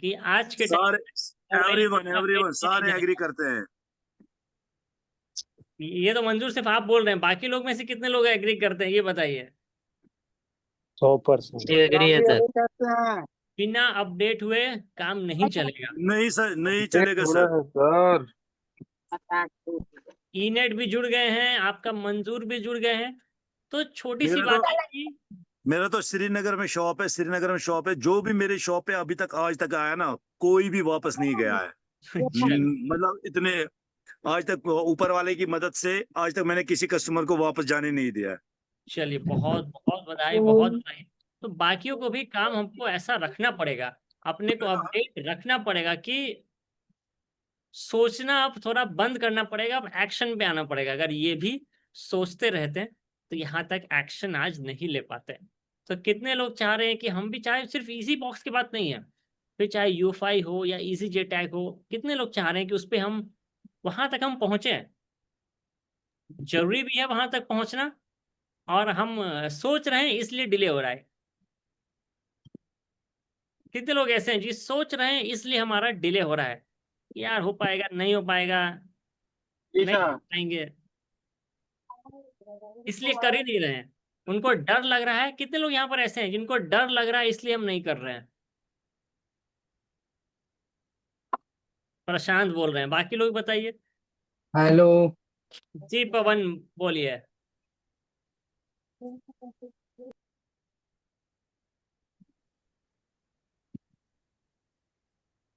कि आज के सारे मोबाइल एवरीवन सारे एग्री करते हैं। ये तो मंजूर सिर्फ आप बोल रहे हैं, बाकी लोग में से कितने लोग एग्री करते हैं ये बताइए। 100% एग्री है सर। बिना अपडेट हुए काम नहीं चलेगा। नहीं सर, नहीं चलेगा सर। सर। ईनेट भी जुड़ गए हैं, आपका मंजूर भी जुड़ गए हैं। तो छोटी सी मेरा बात तो है कि मेरा तो श्रीनगर में शॉप है, श्रीनगर में शॉप है। जो भी मेरे शॉप पे अभी तक आज तक आया ना, कोई भी वापस नहीं गया है। चल मतलब इतने आज तक ऊपर वाले की मदद से आज तक मैंने किसी कस्टमर को वापस जाने नहीं दिया है। चलिए, बहुत बहुत बधाई, बहुत बधाई। तो बाकियों को भी काम हमको ऐसा रखना पड़ेगा, अपने को अपडेट रखना पड़ेगा कि सोचना अब थोड़ा बंद करना पड़ेगा, अब एक्शन पे आना पड़ेगा। अगर ये भी सोचते रहते हैं तो यहाँ तक एक्शन आज नहीं ले पाते। तो कितने लोग चाह रहे हैं कि हम भी, चाहे सिर्फ इजी बॉक्स की बात नहीं है, फिर चाहे यूफाई हो या इजी जे टैग हो, कितने लोग चाह रहे हैं कि उस पर हम वहां तक हम पहुंचे। जरूरी भी है वहां तक पहुंचना, और हम सोच रहे हैं इसलिए डिले हो रहा है। कितने लोग ऐसे हैं जी सोच रहे हैं इसलिए हमारा डिले हो रहा है, यार हो पाएगा नहीं हो पाएगा, नहीं कर पाएंगे, इसलिए कर ही नहीं रहे हैं। उनको डर लग रहा है। कितने लोग यहाँ पर ऐसे हैं जिनको डर लग रहा है इसलिए हम नहीं कर रहे हैं। प्रशांत बोल रहे हैं, बाकी लोग बताइए। हेलो। जी पवन बोलिए।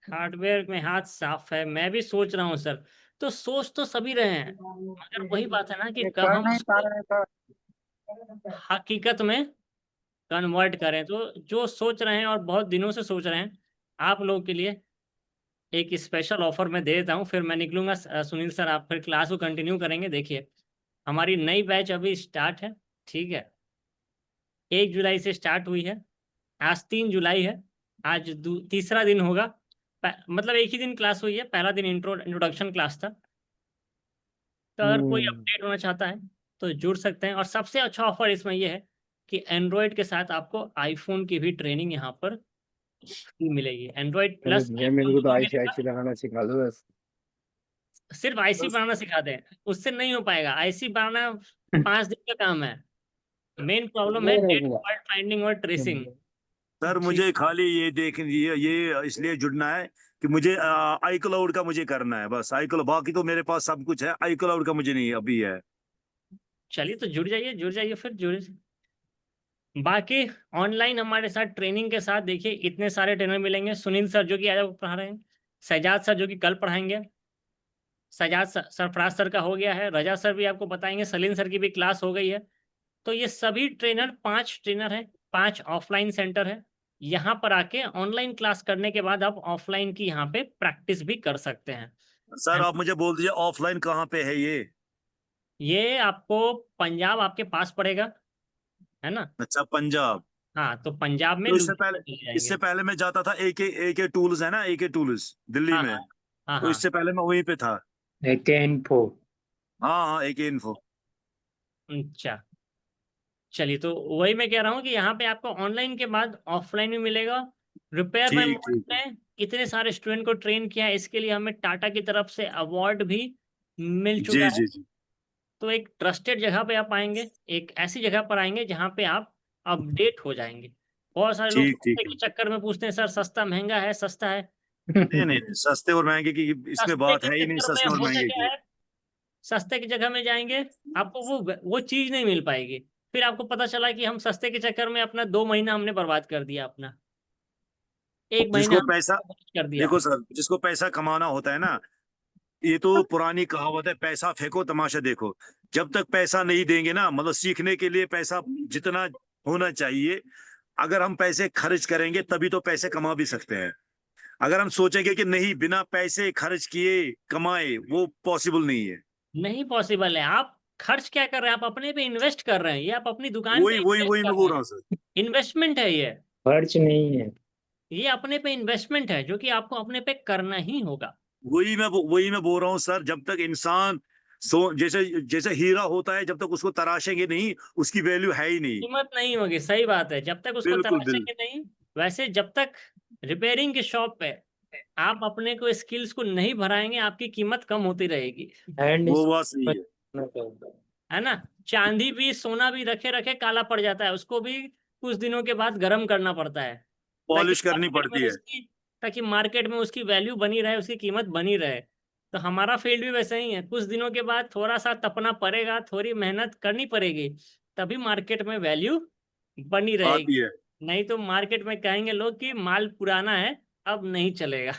हार्डवेयर में हाथ साफ है, मैं भी सोच रहा हूँ सर। तो सोच तो सभी रहे हैं, मगर वही बात है ना कि कब हम उसको हकीकत में कन्वर्ट करें। तो जो सोच रहे हैं और बहुत दिनों से सोच रहे हैं, आप लोगों के लिए एक स्पेशल ऑफर मैं दे देता हूँ, फिर मैं निकलूंगा। सुनील सर आप फिर क्लास को कंटिन्यू करेंगे। देखिए, हमारी नई बैच अभी स्टार्ट है, ठीक है। 1 जुलाई से स्टार्ट हुई है, आज 3 जुलाई है। आज तीसरा दिन होगा। मतलब एक ही दिन क्लास हुई है, पहला दिन इंट्रोडक्शन क्लास था। तो अगर कोई अपडेट होना चाहता है तो जुड़ सकते हैं। और सबसे अच्छा ऑफर इसमें यह है कि एंड्रॉयड के साथ आपको आईफोन की भी ट्रेनिंग यहाँ पर फ्री मिलेगी। एंड्रॉयड प्लस भैया मेरे को तो दोनों आईसी मिलेगा। आईसी लगाना सिखा दो बस। सिर्फ आईसी बनाना सिखा दें उससे नहीं हो पाएगा। आईसी बनाना 5 दिन का काम है। मेन प्रॉब्लम है डेट फॉल्ट फाइंडिंग और ट्रेसिंग। सर ठीक। मुझे खाली ये इसलिए जुड़ना है कि मुझे आई क्लाउड का मुझे करना है बस। आई क्लाउड, बाकी तो मेरे पास सब कुछ है, आई क्लाउड का मुझे नहीं अभी है। चलिए तो जुड़ जाइए, जुड़ जाइए, फिर जुड़े। बाकी ऑनलाइन हमारे साथ ट्रेनिंग के साथ देखिए इतने सारे ट्रेनर मिलेंगे। सुनील सर जो कि आज पढ़ा रहे हैं, सजाद सर जो कि कल पढ़ाएंगे, सजाद सरफराज सर का हो गया है, रजा सर भी आपको बताएंगे, सलीम सर की भी क्लास हो गई है। तो ये सभी ट्रेनर 5 ट्रेनर हैं, 5 ऑफलाइन सेंटर है। यहाँ पर आके ऑनलाइन क्लास करने के बाद आप ऑफलाइन की यहाँ पे प्रैक्टिस भी कर सकते हैं। सर आप मुझे बोल दीजिए ऑफलाइन कहाँ पे है ये? ये आपको पंजाब आपके पास पड़ेगा, है ना। अच्छा, पंजाब। हाँ, तो पंजाब में तो लुधियाना मिल इससे जाएंगे। पहले मैं जाता था एके टूल्स, है ना, एके टूल्स दिल्ली हाँ में। हाँ हाँ तो हाँ। इससे पहले मैं वहीं पे था। इन्फो। हाँ हाँ, एके इन्फो। अच्छा, चलिए तो वही मैं कह रहा हूँ कि यहाँ पे आपको ऑनलाइन के बाद ऑफलाइन भी मिलेगा। रिपेयर बाय ठीक मोड ठीक है। में इतने सारे स्टूडेंट को ट्रेन किया है, इसके लिए हमें टाटा की तरफ से अवार्ड भी मिल चुका जी है। जी जी। तो एक ट्रस्टेड जगह पे आप आएंगे, एक ऐसी जगह पर आएंगे जहाँ पे आप अपडेट हो जाएंगे। बहुत सारे लोग ठीक सस्ते ठीक है। के चक्कर में पूछते हैं सर सस्ता महंगा है, सस्ता है। नहीं नहीं नहीं, सस्ते और महंगे की इसमें सस्ते बात के है ही नहीं, चक्कर में सस्ते और होता महंगे क्या की। है, सस्ते की जगह में जाएंगे, आपको वो चीज नहीं मिल पाएगी। फिर आपको पता चला कि हम सस्ते के चक्कर में अपना 2 महीना हमने बर्बाद कर दिया, अपना 1 महीना जिसको हमने पैसा, बर्बाद कर दिया। देखो सर, जिसको पैसा कमाना होता है ना, ये तो पुरानी कहावत है, पैसा फेंको तमाशा देखो। जब तक पैसा नहीं देंगे ना, मतलब सीखने के लिए पैसा जितना होना चाहिए, अगर हम पैसे खर्च करेंगे तभी तो पैसे कमा भी सकते हैं। अगर हम सोचेंगे कि नहीं बिना पैसे खर्च किए कमाए, वो पॉसिबल नहीं है। नहीं पॉसिबल है। आप खर्च क्या कर रहे हैं, आप अपने पे इन्वेस्ट कर रहे हैं, ये आप अपनी दुकान पे वही वही इन्वेस्ट वही मैं कर बोल रहे रहा हैं। हूँ सर। इन्वेस्टमेंट है ये। खर्च नहीं है। ये अपने पे इन्वेस्टमेंट है जो कि आपको अपने पे करना ही होगा। वही मैं बोल रहा हूँ सर। जब तक इंसान जैसे जैसे हीरा होता है, जब तक उसको तराशेंगे नहीं, उसकी वैल्यू है ही नहीं। कीमत नहीं होगी, सही बात है, जब तक उसको बिल्कुल बिल्कुल। तराशेंगे नहीं। वैसे जब तक रिपेयरिंग की शॉप पे आप अपने को स्किल्स को नहीं बढ़ाएंगे, आपकी कीमत कम होती रहेगी, हैंड वो बात सही है। है ना। चांदी भी सोना भी रखे रखे काला पड़ जाता है, उसको भी कुछ दिनों के बाद गर्म करना पड़ता है, ताकि पॉलिश करनी मार्केट में पड़ती है। उसकी ताकि मार्केट में उसकी वैल्यू बनी रहे, उसकी कीमत बनी रहे। तो हमारा फील्ड भी वैसे ही है, कुछ दिनों के बाद थोड़ा सा तपना पड़ेगा, थोड़ी मेहनत करनी पड़ेगी, तभी मार्केट में वैल्यू बनी आती रहेगी। है। नहीं तो मार्केट में कहेंगे लोग कि माल पुराना है, अब नहीं चलेगा।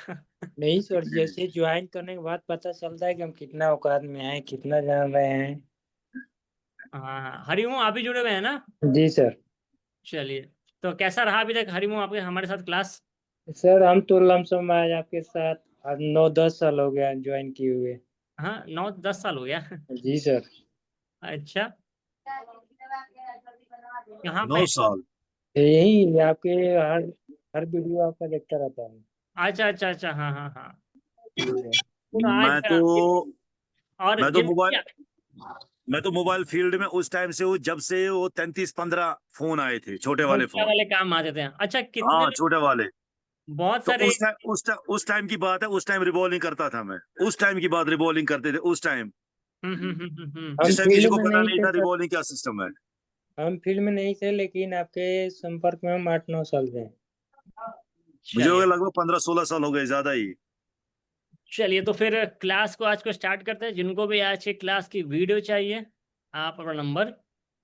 नहीं सर, जैसे ज्वाइन करने के बाद पता चलता है कि हम कितना औकात में हैं, कितना जान रहे हैं। हाँ, हरिओम आप भी जुड़े हुए हैं ना। जी सर। चलिए, तो कैसा रहा अभी तक हरिओम आपके हमारे साथ क्लास। सर हम तो लमसम आज आपके साथ आज 9-10 साल हो गया ज्वाइन किए हुए। हाँ, 9-10 साल हो गया। जी सर। अच्छा, कहाँ पे। 9 साल। यही आपके हर हर वीडियो आपका देखता रहता हूँ। अच्छा अच्छा अच्छा, हाँ हाँ हाँ। जी सर। तो आज मैं तो और मैं तो जिन मोबाइल मैं तो मोबाइल फील्ड में उस टाइम से हूँ जब से वो 33-15 फोन आए थे, छोटे वाले नोकिया फोन। वाले काम आते थे। अच्छा, कितने हाँ, छोटे वाले। बहुत तो सारे। उस टाइम की बात है, उस टाइम रिवॉल्विंग करता था मैं। उस टाइम की बात, रिवॉल्विंग करते थे उस टाइम। हम जिस टाइम किसी फील्ड को में पता नहीं नहीं थे था सर। रिवॉल्विंग क्या सिस्टम है। हम फील्ड में नहीं थे, लेकिन आपके संपर्क में हम 8-9 साल से हैं। मुझे हो चलिए गया लगभग 15-16 साल हो गए, ज्यादा ही। चलिए, तो फिर क्लास को आज को स्टार्ट करते हैं। जिनको भी आज की क्लास की वीडियो चाहिए, आप अपना नंबर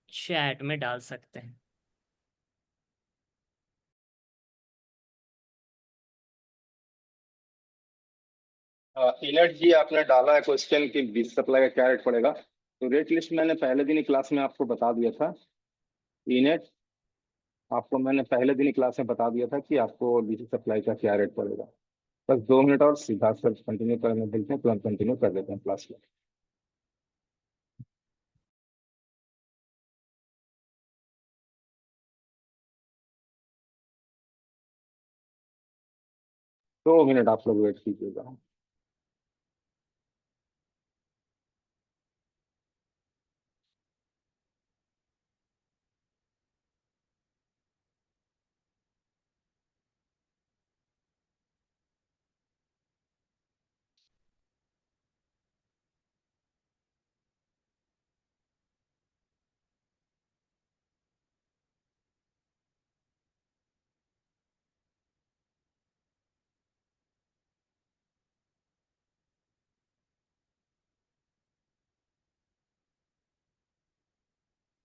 चैट में डाल सकते हैं। इनट जी आपने डाला है क्वेश्चन कि बीज सप्लाई का क्या रेट पड़ेगा। तो रेट लिस्ट मैंने पहले दिन ही क्लास में आपको बता दिया था। इनट आपको मैंने पहले दिन ही क्लास में बता दिया था कि आपको डीसी सप्लाई का क्या रेट पड़ेगा। बस 2 मिनट और सीधा सर कंटिन्यू करने देते हैं, तुरंत कंटिन्यू कर देते हैं क्लास में। दो मिनट आप लोग वेट कीजिएगा।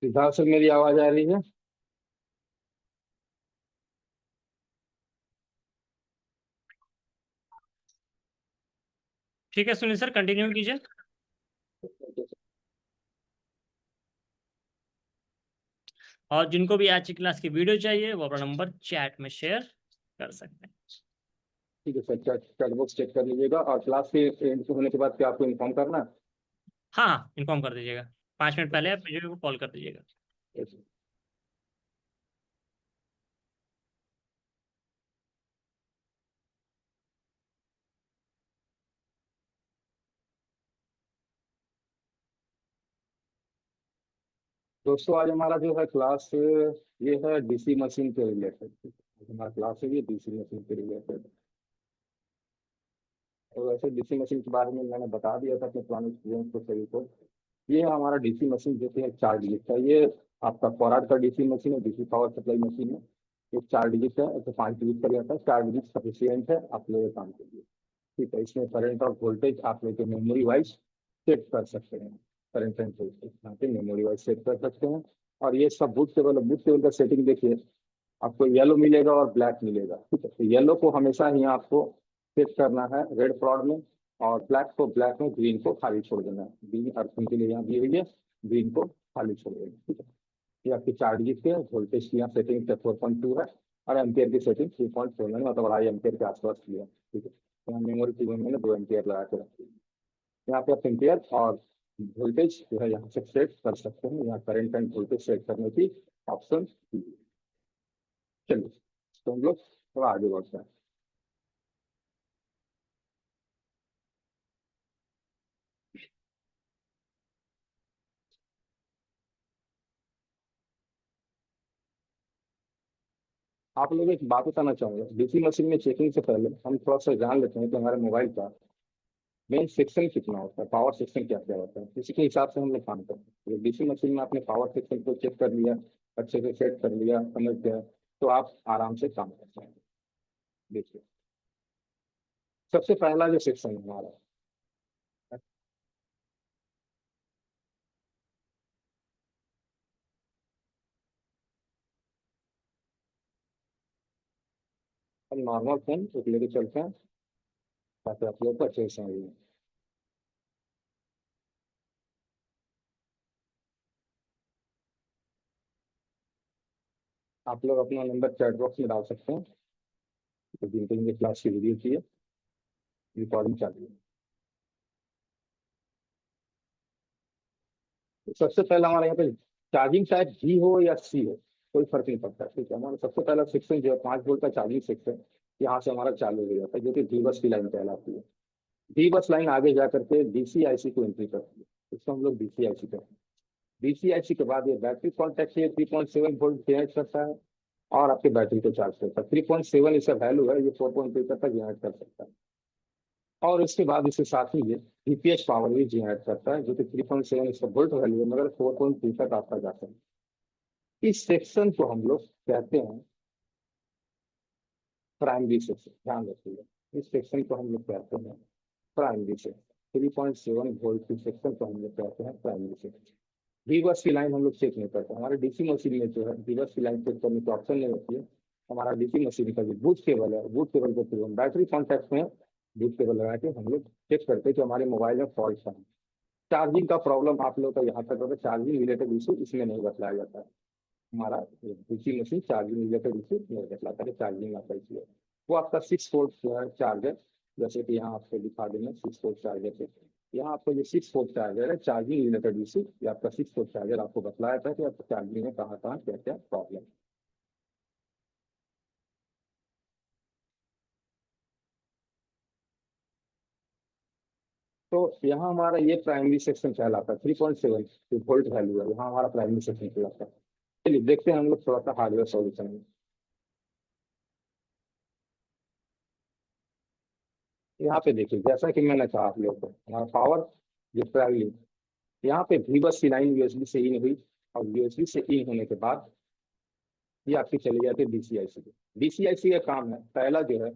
सिद्धार्थ सर मेरी आवाज आ रही है। ठीक है सुनील सर, कंटिन्यू कीजिए। और जिनको भी आज की क्लास की वीडियो चाहिए, वो अपना नंबर चैट में शेयर कर सकते हैं। ठीक है sir, chat chat box check कर लीजिएगा और क्लास के एंड होने के बाद क्या आपको इन्फॉर्म करना हाँ हाँ, इन्फॉर्म कर दीजिएगा, 5 मिनट पहले आप मुझे को कॉल कर दीजिएगा। है। दोस्तों आज हमारा जो है क्लास ये है डीसी मशीन के रिलेटेड। हमारा क्लास है ये डीसी मशीन के रिलेटेड। और वैसे डीसी मशीन के बारे में मैंने बता दिया था अपने पुराने स्टूडेंट्स को सभी को। ये हमारा डीसी मशीन जो है 4 डिजिट का। ये आपका फॉरवर्ड का डीसी मशीन है, डीसी पावर सप्लाई मशीन है। ये 4 डिजिट है, ऐसे 5 डिजिट का जाता है। 4 डिजिट सफिशियंट है आप लोगों के काम के लिए। ठीक है, इसमें करंट और वोल्टेज आप लोग के मेमोरी वाइज सेट कर सकते हैं। करंट एंड वोल्टेज यहाँ पे मेमोरी वाइज सेट कर सकते हैं। और ये सब बूट टेबल का सेटिंग देखिए। आपको येलो मिलेगा और ब्लैक मिलेगा। ठीक है, तो येलो को हमेशा ही आपको सेट करना है रेड प्लॉट में, और ब्लैक को ब्लैक में, ग्रीन को खाली छोड़ देना है। ग्रीन अर्थिंग के लिए यहाँ दी हुई है, ग्रीन को खाली छोड़ देना। ठीक है, ये आपकी 4 डिजिट के वोल्टेज की यहाँ सेटिंग 4.2 है। और एम्पियर की सेटिंग 3.4 मैंने मतलब 2.5 एम्पियर के आसपास की है। ठीक है, यहाँ मेमोरी की मैंने 2 एम्पियर लगा के रखी है। यहाँ पे आप एम्पियर और वोल्टेज जो है यहाँ से सेट कर सकते हैं। यहाँ करंट एंड वोल्टेज सेट करने की ऑप्शन। चलिए, तो हम लोग थोड़ा आगे बढ़ते हैं। आप लोग एक बात बताना चाहूंगा, डीसी मशीन में चेकिंग से पहले हम थोड़ा सा जान लेते हैं कि हमारे मोबाइल का मेन सेक्शन कितना होता है, पावर सेक्शन क्या क्या होता है, इसी के हिसाब से हम लोग काम करते हैं। डीसी मशीन में आपने पावर सेक्शन को चेक कर लिया, अच्छे से सेट कर लिया, समझ गया, तो आप आराम से काम कर सकते हैं। देखिए, सबसे पहला जो सेक्शन है हमारा, हम नॉर्मल फोन एक लेके चलते हैं ताकि आप लोग को अच्छे से समझ में। आप लोग अपना नंबर चैट बॉक्स में डाल सकते हैं। तो जिनके क्लास की वीडियो की है, रिकॉर्डिंग चालू है। तो सबसे पहला हमारे यहाँ पे चार्जिंग टाइप जी हो या सी हो, कोई फर्क नहीं पड़ता, ठीक है। हमारा सबसे पहला सेक्शन जो है 5 वोल्ट का चार्जिंग सेक्शन, यहाँ से हमारा चालू हो जाता है, जो कि डी बस की लाइन कहलाती है। डी बस लाइन आगे जा करके डीसीआईसी को एंट्री करती है, इसको हम लोग डीसीआईसी कहते हैं। डीसीआईसी के बाद ये बैटरी कॉन्टैक्ट से 3.7 वोल्ट जनरेट करता है और आपके बैटरी को चार्ज करता है। 3.7 इसका वैल्यू है, ये 4.3 तक जनरेट कर सकता है। और उसके बाद इसके साथ ही ये यूपीएस पावर भी जनरेट करता है, जो कि 3.7 इसका वोल्ट वैल्यू है, मगर 4.3 तक आपका जाता है। इस सेक्शन को हम लोग कहते हैं प्राइमरी सेक्शन, ध्यान रखिएगा, इस सेक्शन को हम लोग कहते हैं प्राइमरी सेक्शन। 3.7 वोल्ट की सेक्शन को हम लोग कहते हैं प्राइमरी सेक्शन। रिवर्स की लाइन हम लोग चेक नहीं करते, हमारे डीसी मशीन में जो है रिवर्स की लाइन चेक करने की ऑप्शन नहीं होती है। हमारा डीसी मशीन का जो बूट केबल है, बूट केबल के थ्रू हम बैटरी कॉन्टैक्ट में बूट केबल लगा के हम लोग चेक करते हैं कि हमारे मोबाइल में फॉल्ट है। चार्जिंग का प्रॉब्लम आप लोग का यहाँ तक होगा, चार्जिंग रिलेटेड इशू इसमें नहीं बतलाया जाता है। हमारा DC machine charging related issue नहीं बतलाता है, चार्जिंग आपका इशू है। वो आपका 6 वोल्ट जो है चार्जर, जैसे कि यहाँ आपको दिखा देंगे 6 वोल्ट चार्जर से। यहाँ आपको जो 6 वोल्ट चार्जर है, चार्जिंग रिलेटेड इशू, ये आपका 6 वोल्ट चार्जर आपको बतलाया था कि आपको चार्जिंग में कहाँ कहाँ क्या क्या प्रॉब्लम। तो यहाँ हमारा ये प्राइमरी सेक्शन कहलाता है। 3.7 वोल्ट वैल्यू है, यहाँ हमारा प्राइमरी सेक्शन कहलाता है। चलिए देखते हैं हम लोग थोड़ा सा हार्डवेयर सॉल्यूशन में। यहाँ पे देखिए, जैसा कि मैंने कहा आप लोगों को, हमारा पावर जो प्राइमरी, यहाँ पे भी बस की लाइन यूएसबी से इन हुई, और यूएसबी से इन होने के बाद ये आपकी चली जाती है डीसीआईसी पे। डीसीआईसी का काम है, पहला जो है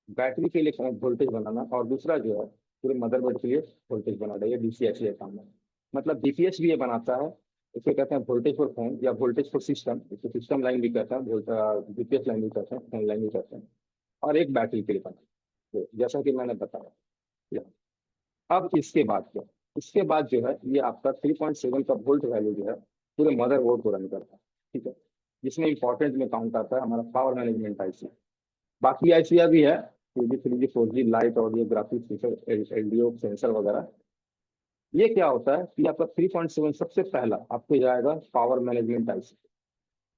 बैटरी के लिए वोल्टेज बनाना, और दूसरा जो है पूरे मदरबोर्ड के लिए वोल्टेज बनाना। ये डीसीआईसी का काम है। मतलब डीपीएस भी ये बनाता है, इसे कहते हैं वोल्टेज फॉर फोन या वोल्टेज फॉर सिस्टम, इसे सिस्टम लाइन भी कहते हैं, डीपीएस लाइन भी कहते हैं, फोन लाइन भी कहते हैं। और एक बैटरी के लिए बनाता है, तो जैसा कि मैंने बताया। अब इसके बाद क्या, इसके बाद जो है ये आपका 3.7 का वोल्ट वैल्यू जो है पूरे मदरबोर्ड को रन करता है, ठीक है। जिसमें इंपॉर्टेंट में काउंट आता है हमारा पावर मैनेजमेंट आईसी। बाकी आईसी भी है, 2G 3G 4G light, audio, graphics feature, LDO, sensor वगैरह। ये क्या होता है कि आपका 3.7 सबसे पहला आपको जाएगा पावर मैनेजमेंट आईसी,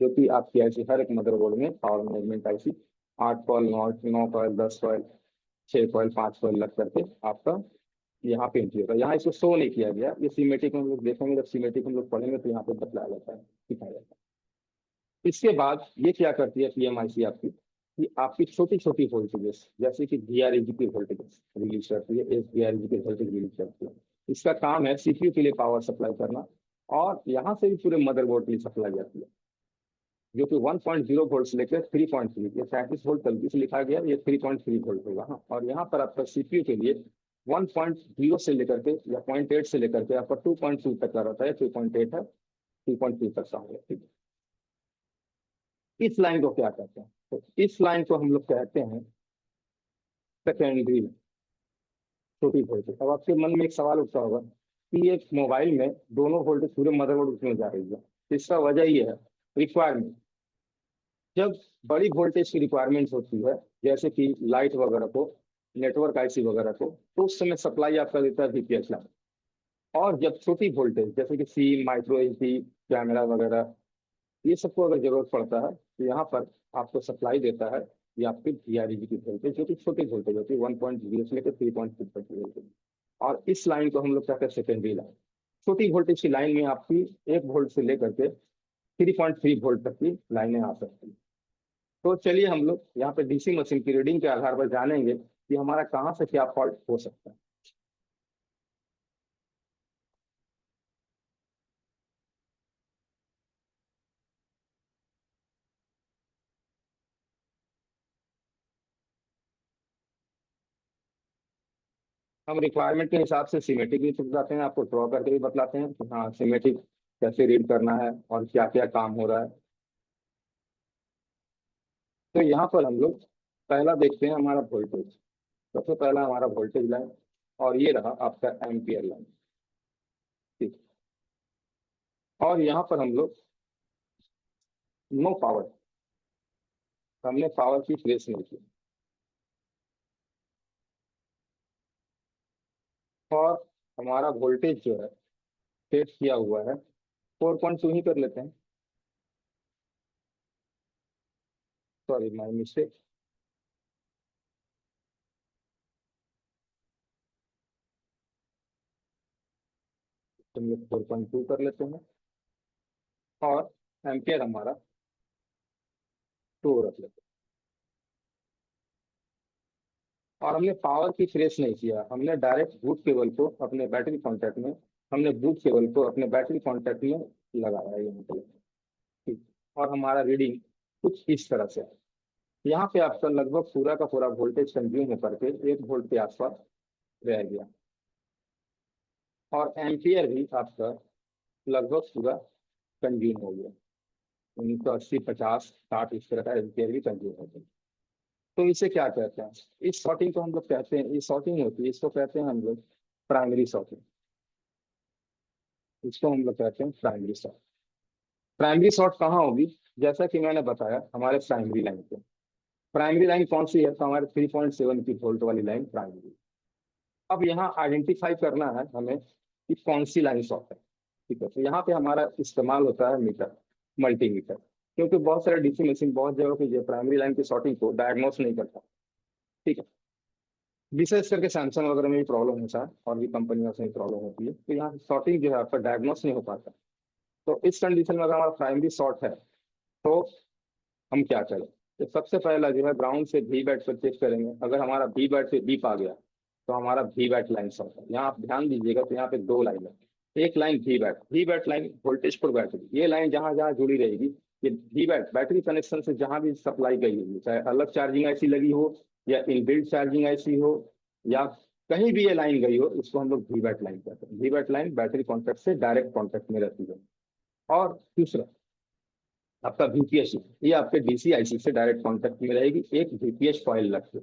जो कि आपकी आईसी हर एक मदरबोर्ड में power management IC 8 coil, 9 coil, 10 coil, 6 coil, 5 coil लग करके आपका यहाँ पे एंट्री होगा। यहाँ इसको शो नहीं किया गया, ये सीमेटिक हम लोग देखेंगे, जब सीमेटिक हम लोग पढ़ेंगे तो यहाँ पे बतलाया जाता है, दिखाया जाता है। इसके बाद ये क्या करती है पीएमआईसी आपकी, कि आपकी छोटी छोटी वोल्टेजेस, जैसे कि वीआरएजी की वोल्टेजेस रिलीज करती है, एसवीआरएजी की वोल्टेज रिलीज करती है। इसका काम है सीपीयू के लिए पावर सप्लाई करना, और यहाँ से भी पूरे मदरबोर्ड के लिए सप्लाई जाती है, जो कि 1.0 वोल्ट से लेकर 3.3, ये 35 वोल्ट गलती से लिखा गया, ये 3.3 वोल्ट होगा। हाँ, और यहाँ पर आपका सीपीयू के लिए 1.0 से लेकर के या 0.8 से लेकर के आपका 2.2 तक का रहता है, 2.8 है, 2.2 तक का होगा, ठीक है। इस लाइन को क्या कहते हैं, तो इस लाइन को हम लोग कहते हैं सेकेंडरी, छोटी वोल्टेज। अब आपके मन में एक सवाल उठता होगा कि एक मोबाइल में दोनों वोल्टेज पूरे मदरबोर्ड उसमें जा रही है, इसका वजह ये है रिक्वायरमेंट। जब बड़ी वोल्टेज की रिक्वायरमेंट होती है, जैसे कि लाइट वगैरह को, नेटवर्क आईसी वगैरह को, तो उस समय सप्लाई आपका देता है वीपीएस लाइन। और जब छोटी वोल्टेज जैसे कि सी, माइक्रो एसडी, कैमरा वगैरह, ये सबको अगर जरूरत पड़ता है, तो यहाँ पर आपको सप्लाई देता है ये आपकी वीआरईजी की वोल्टेज, जो कि छोटी वोल्टेज होती है, 1.0 से लेकर 3.2 तक की वोल्टेज। और इस लाइन को हम लोग कहते हैं सेकेंडरी लाइन। छोटी वोल्टेज की लाइन में आपकी 1 वोल्ट से लेकर के 3.3 वोल्ट तक की लाइनें आ सकती हैं। तो चलिए हम लोग यहाँ पे डीसी मशीन की रीडिंग के आधार पर जानेंगे कि हमारा कहाँ से क्या फॉल्ट हो सकता है। हम रिक्वायरमेंट के हिसाब से सीमेटिक भी बताते हैं, आपको ड्रॉ करके भी बतलाते हैं कि हाँ सीमेटिक कैसे रीड करना है और क्या क्या काम हो रहा है। तो यहाँ पर हम लोग पहला देखते हैं हमारा वोल्टेज। सबसे पहला हमारा वोल्टेज लाइन, और ये रहा आपका एम्पियर लाइन। ठीक। और यहाँ पर हम लोग नो पावर, हमने पावर की ट्रेस नहीं की। और हमारा वोल्टेज जो है सेट किया हुआ है 4.2 ही कर लेते हैं, सॉरी माई मिस्टेक। तो हम लोग 4.2 कर लेते हैं और एम्पियर हमारा 2 रख लेते हैं। और हमने पावर की ट्रेस नहीं किया, हमने डायरेक्ट बूट केबल को अपने बैटरी कॉन्टैक्ट में, हमने बूट केबल को अपने बैटरी कॉन्टैक्ट में लगाया है, ये मतलब। ठीक। और हमारा रीडिंग कुछ इस तरह से है। यहाँ पे आपका लगभग पूरा का पूरा वोल्टेज कंज्यूम होकर के 1 वोल्ट के आसपास रह गया। और एम्पियर भी आपका लगभग पूरा कंज्यूम हो गया, 1980 50 60 इस तरह का एम्पियर भी कंज्यूम हो गया। तो इसे क्या कहते हैं, इस सॉर्टिंग को हम लोग कहते हैं, ये सॉर्टिंग होती है, इसको कहते हैं हम लोग प्राइमरी सॉर्टिंग। इसको हम लोग कहते हैं प्राइमरी सॉर्ट। प्राइमरी सॉर्ट कहाँ होगी, जैसा कि मैंने बताया हमारे प्राइमरी लाइन पे। प्राइमरी लाइन कौन सी है, तो हमारे 3.7 की वोल्ट वाली लाइन प्राइमरी। अब यहाँ आइडेंटिफाई करना है हमें कि कौन सी लाइन शॉर्ट है। ठीक है, तो यहाँ पे हमारा इस्तेमाल होता है मीटर, मल्टीमीटर। क्योंकि बहुत सारे डीसी मशीन बहुत जगह पे जो प्राइमरी लाइन की शॉर्टिंग को डायग्नोस नहीं करता। ठीक है, विशेष करके सैमसंग वगैरह में भी प्रॉब्लम होता है और भी कंपनियों से प्रॉब्लम होती है, तो यहाँ शॉर्टिंग जो है आपका डायग्नोस नहीं हो पाता। तो इस कंडीशन में अगर हमारा प्राइमरी शॉर्ट है तो हम क्या करें, तो सबसे पहला जो है ग्राउंड से वी बैट पर चेक करेंगे। अगर हमारा वी बैट से डीप आ गया तो हमारा वी बैट लाइन शॉर्ट है। यहाँ आप ध्यान दीजिएगा, तो यहाँ पे 2 लाइन है। एक line we bat line voltage पर बैटरी, ये लाइन जहां जहां जुड़ी रहेगी, ये वी बैट बैटरी कनेक्शन से जहां भी सप्लाई गई होगी, चाहे अलग चार्जिंग आईसी लगी हो या इनबिल्ट चार्जिंग आईसी हो या कहीं भी ये लाइन गई हो, इसको हम लोग वी बैट लाइन कहते हैं। We bat line battery contact से डायरेक्ट कॉन्टैक्ट में रहती है। और दूसरा आपका वीपीएस, ये आपके डीसी आईसी से डायरेक्ट कांटेक्ट में रहेगी, एक वीपीएस कॉइल रखिए।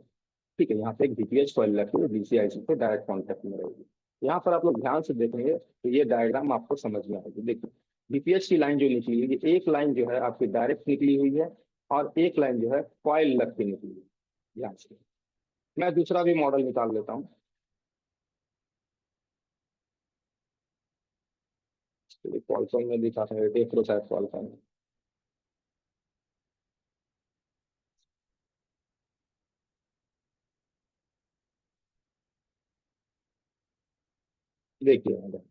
ठीक है, यहाँ पे एक वीपीएस कॉइल रखिए, डीसी आईसी से डायरेक्ट कांटेक्ट में रहेगी। यहाँ पर आप लोग ध्यान से देखेंगे तो ये डायग्राम आपको समझ में आएगी। देखिए वीपीएस की लाइन जो निकली हुई है, एक लाइन जो है आपकी डायरेक्ट निकली हुई है और एक लाइन जो है कॉइल लग के निकली हुई है। ध्यान से मैं दूसरा भी मॉडल निकाल लेता हूँ। कॉलकॉम में दिखाता है, देख लो शायद कॉलकॉम में। देखिए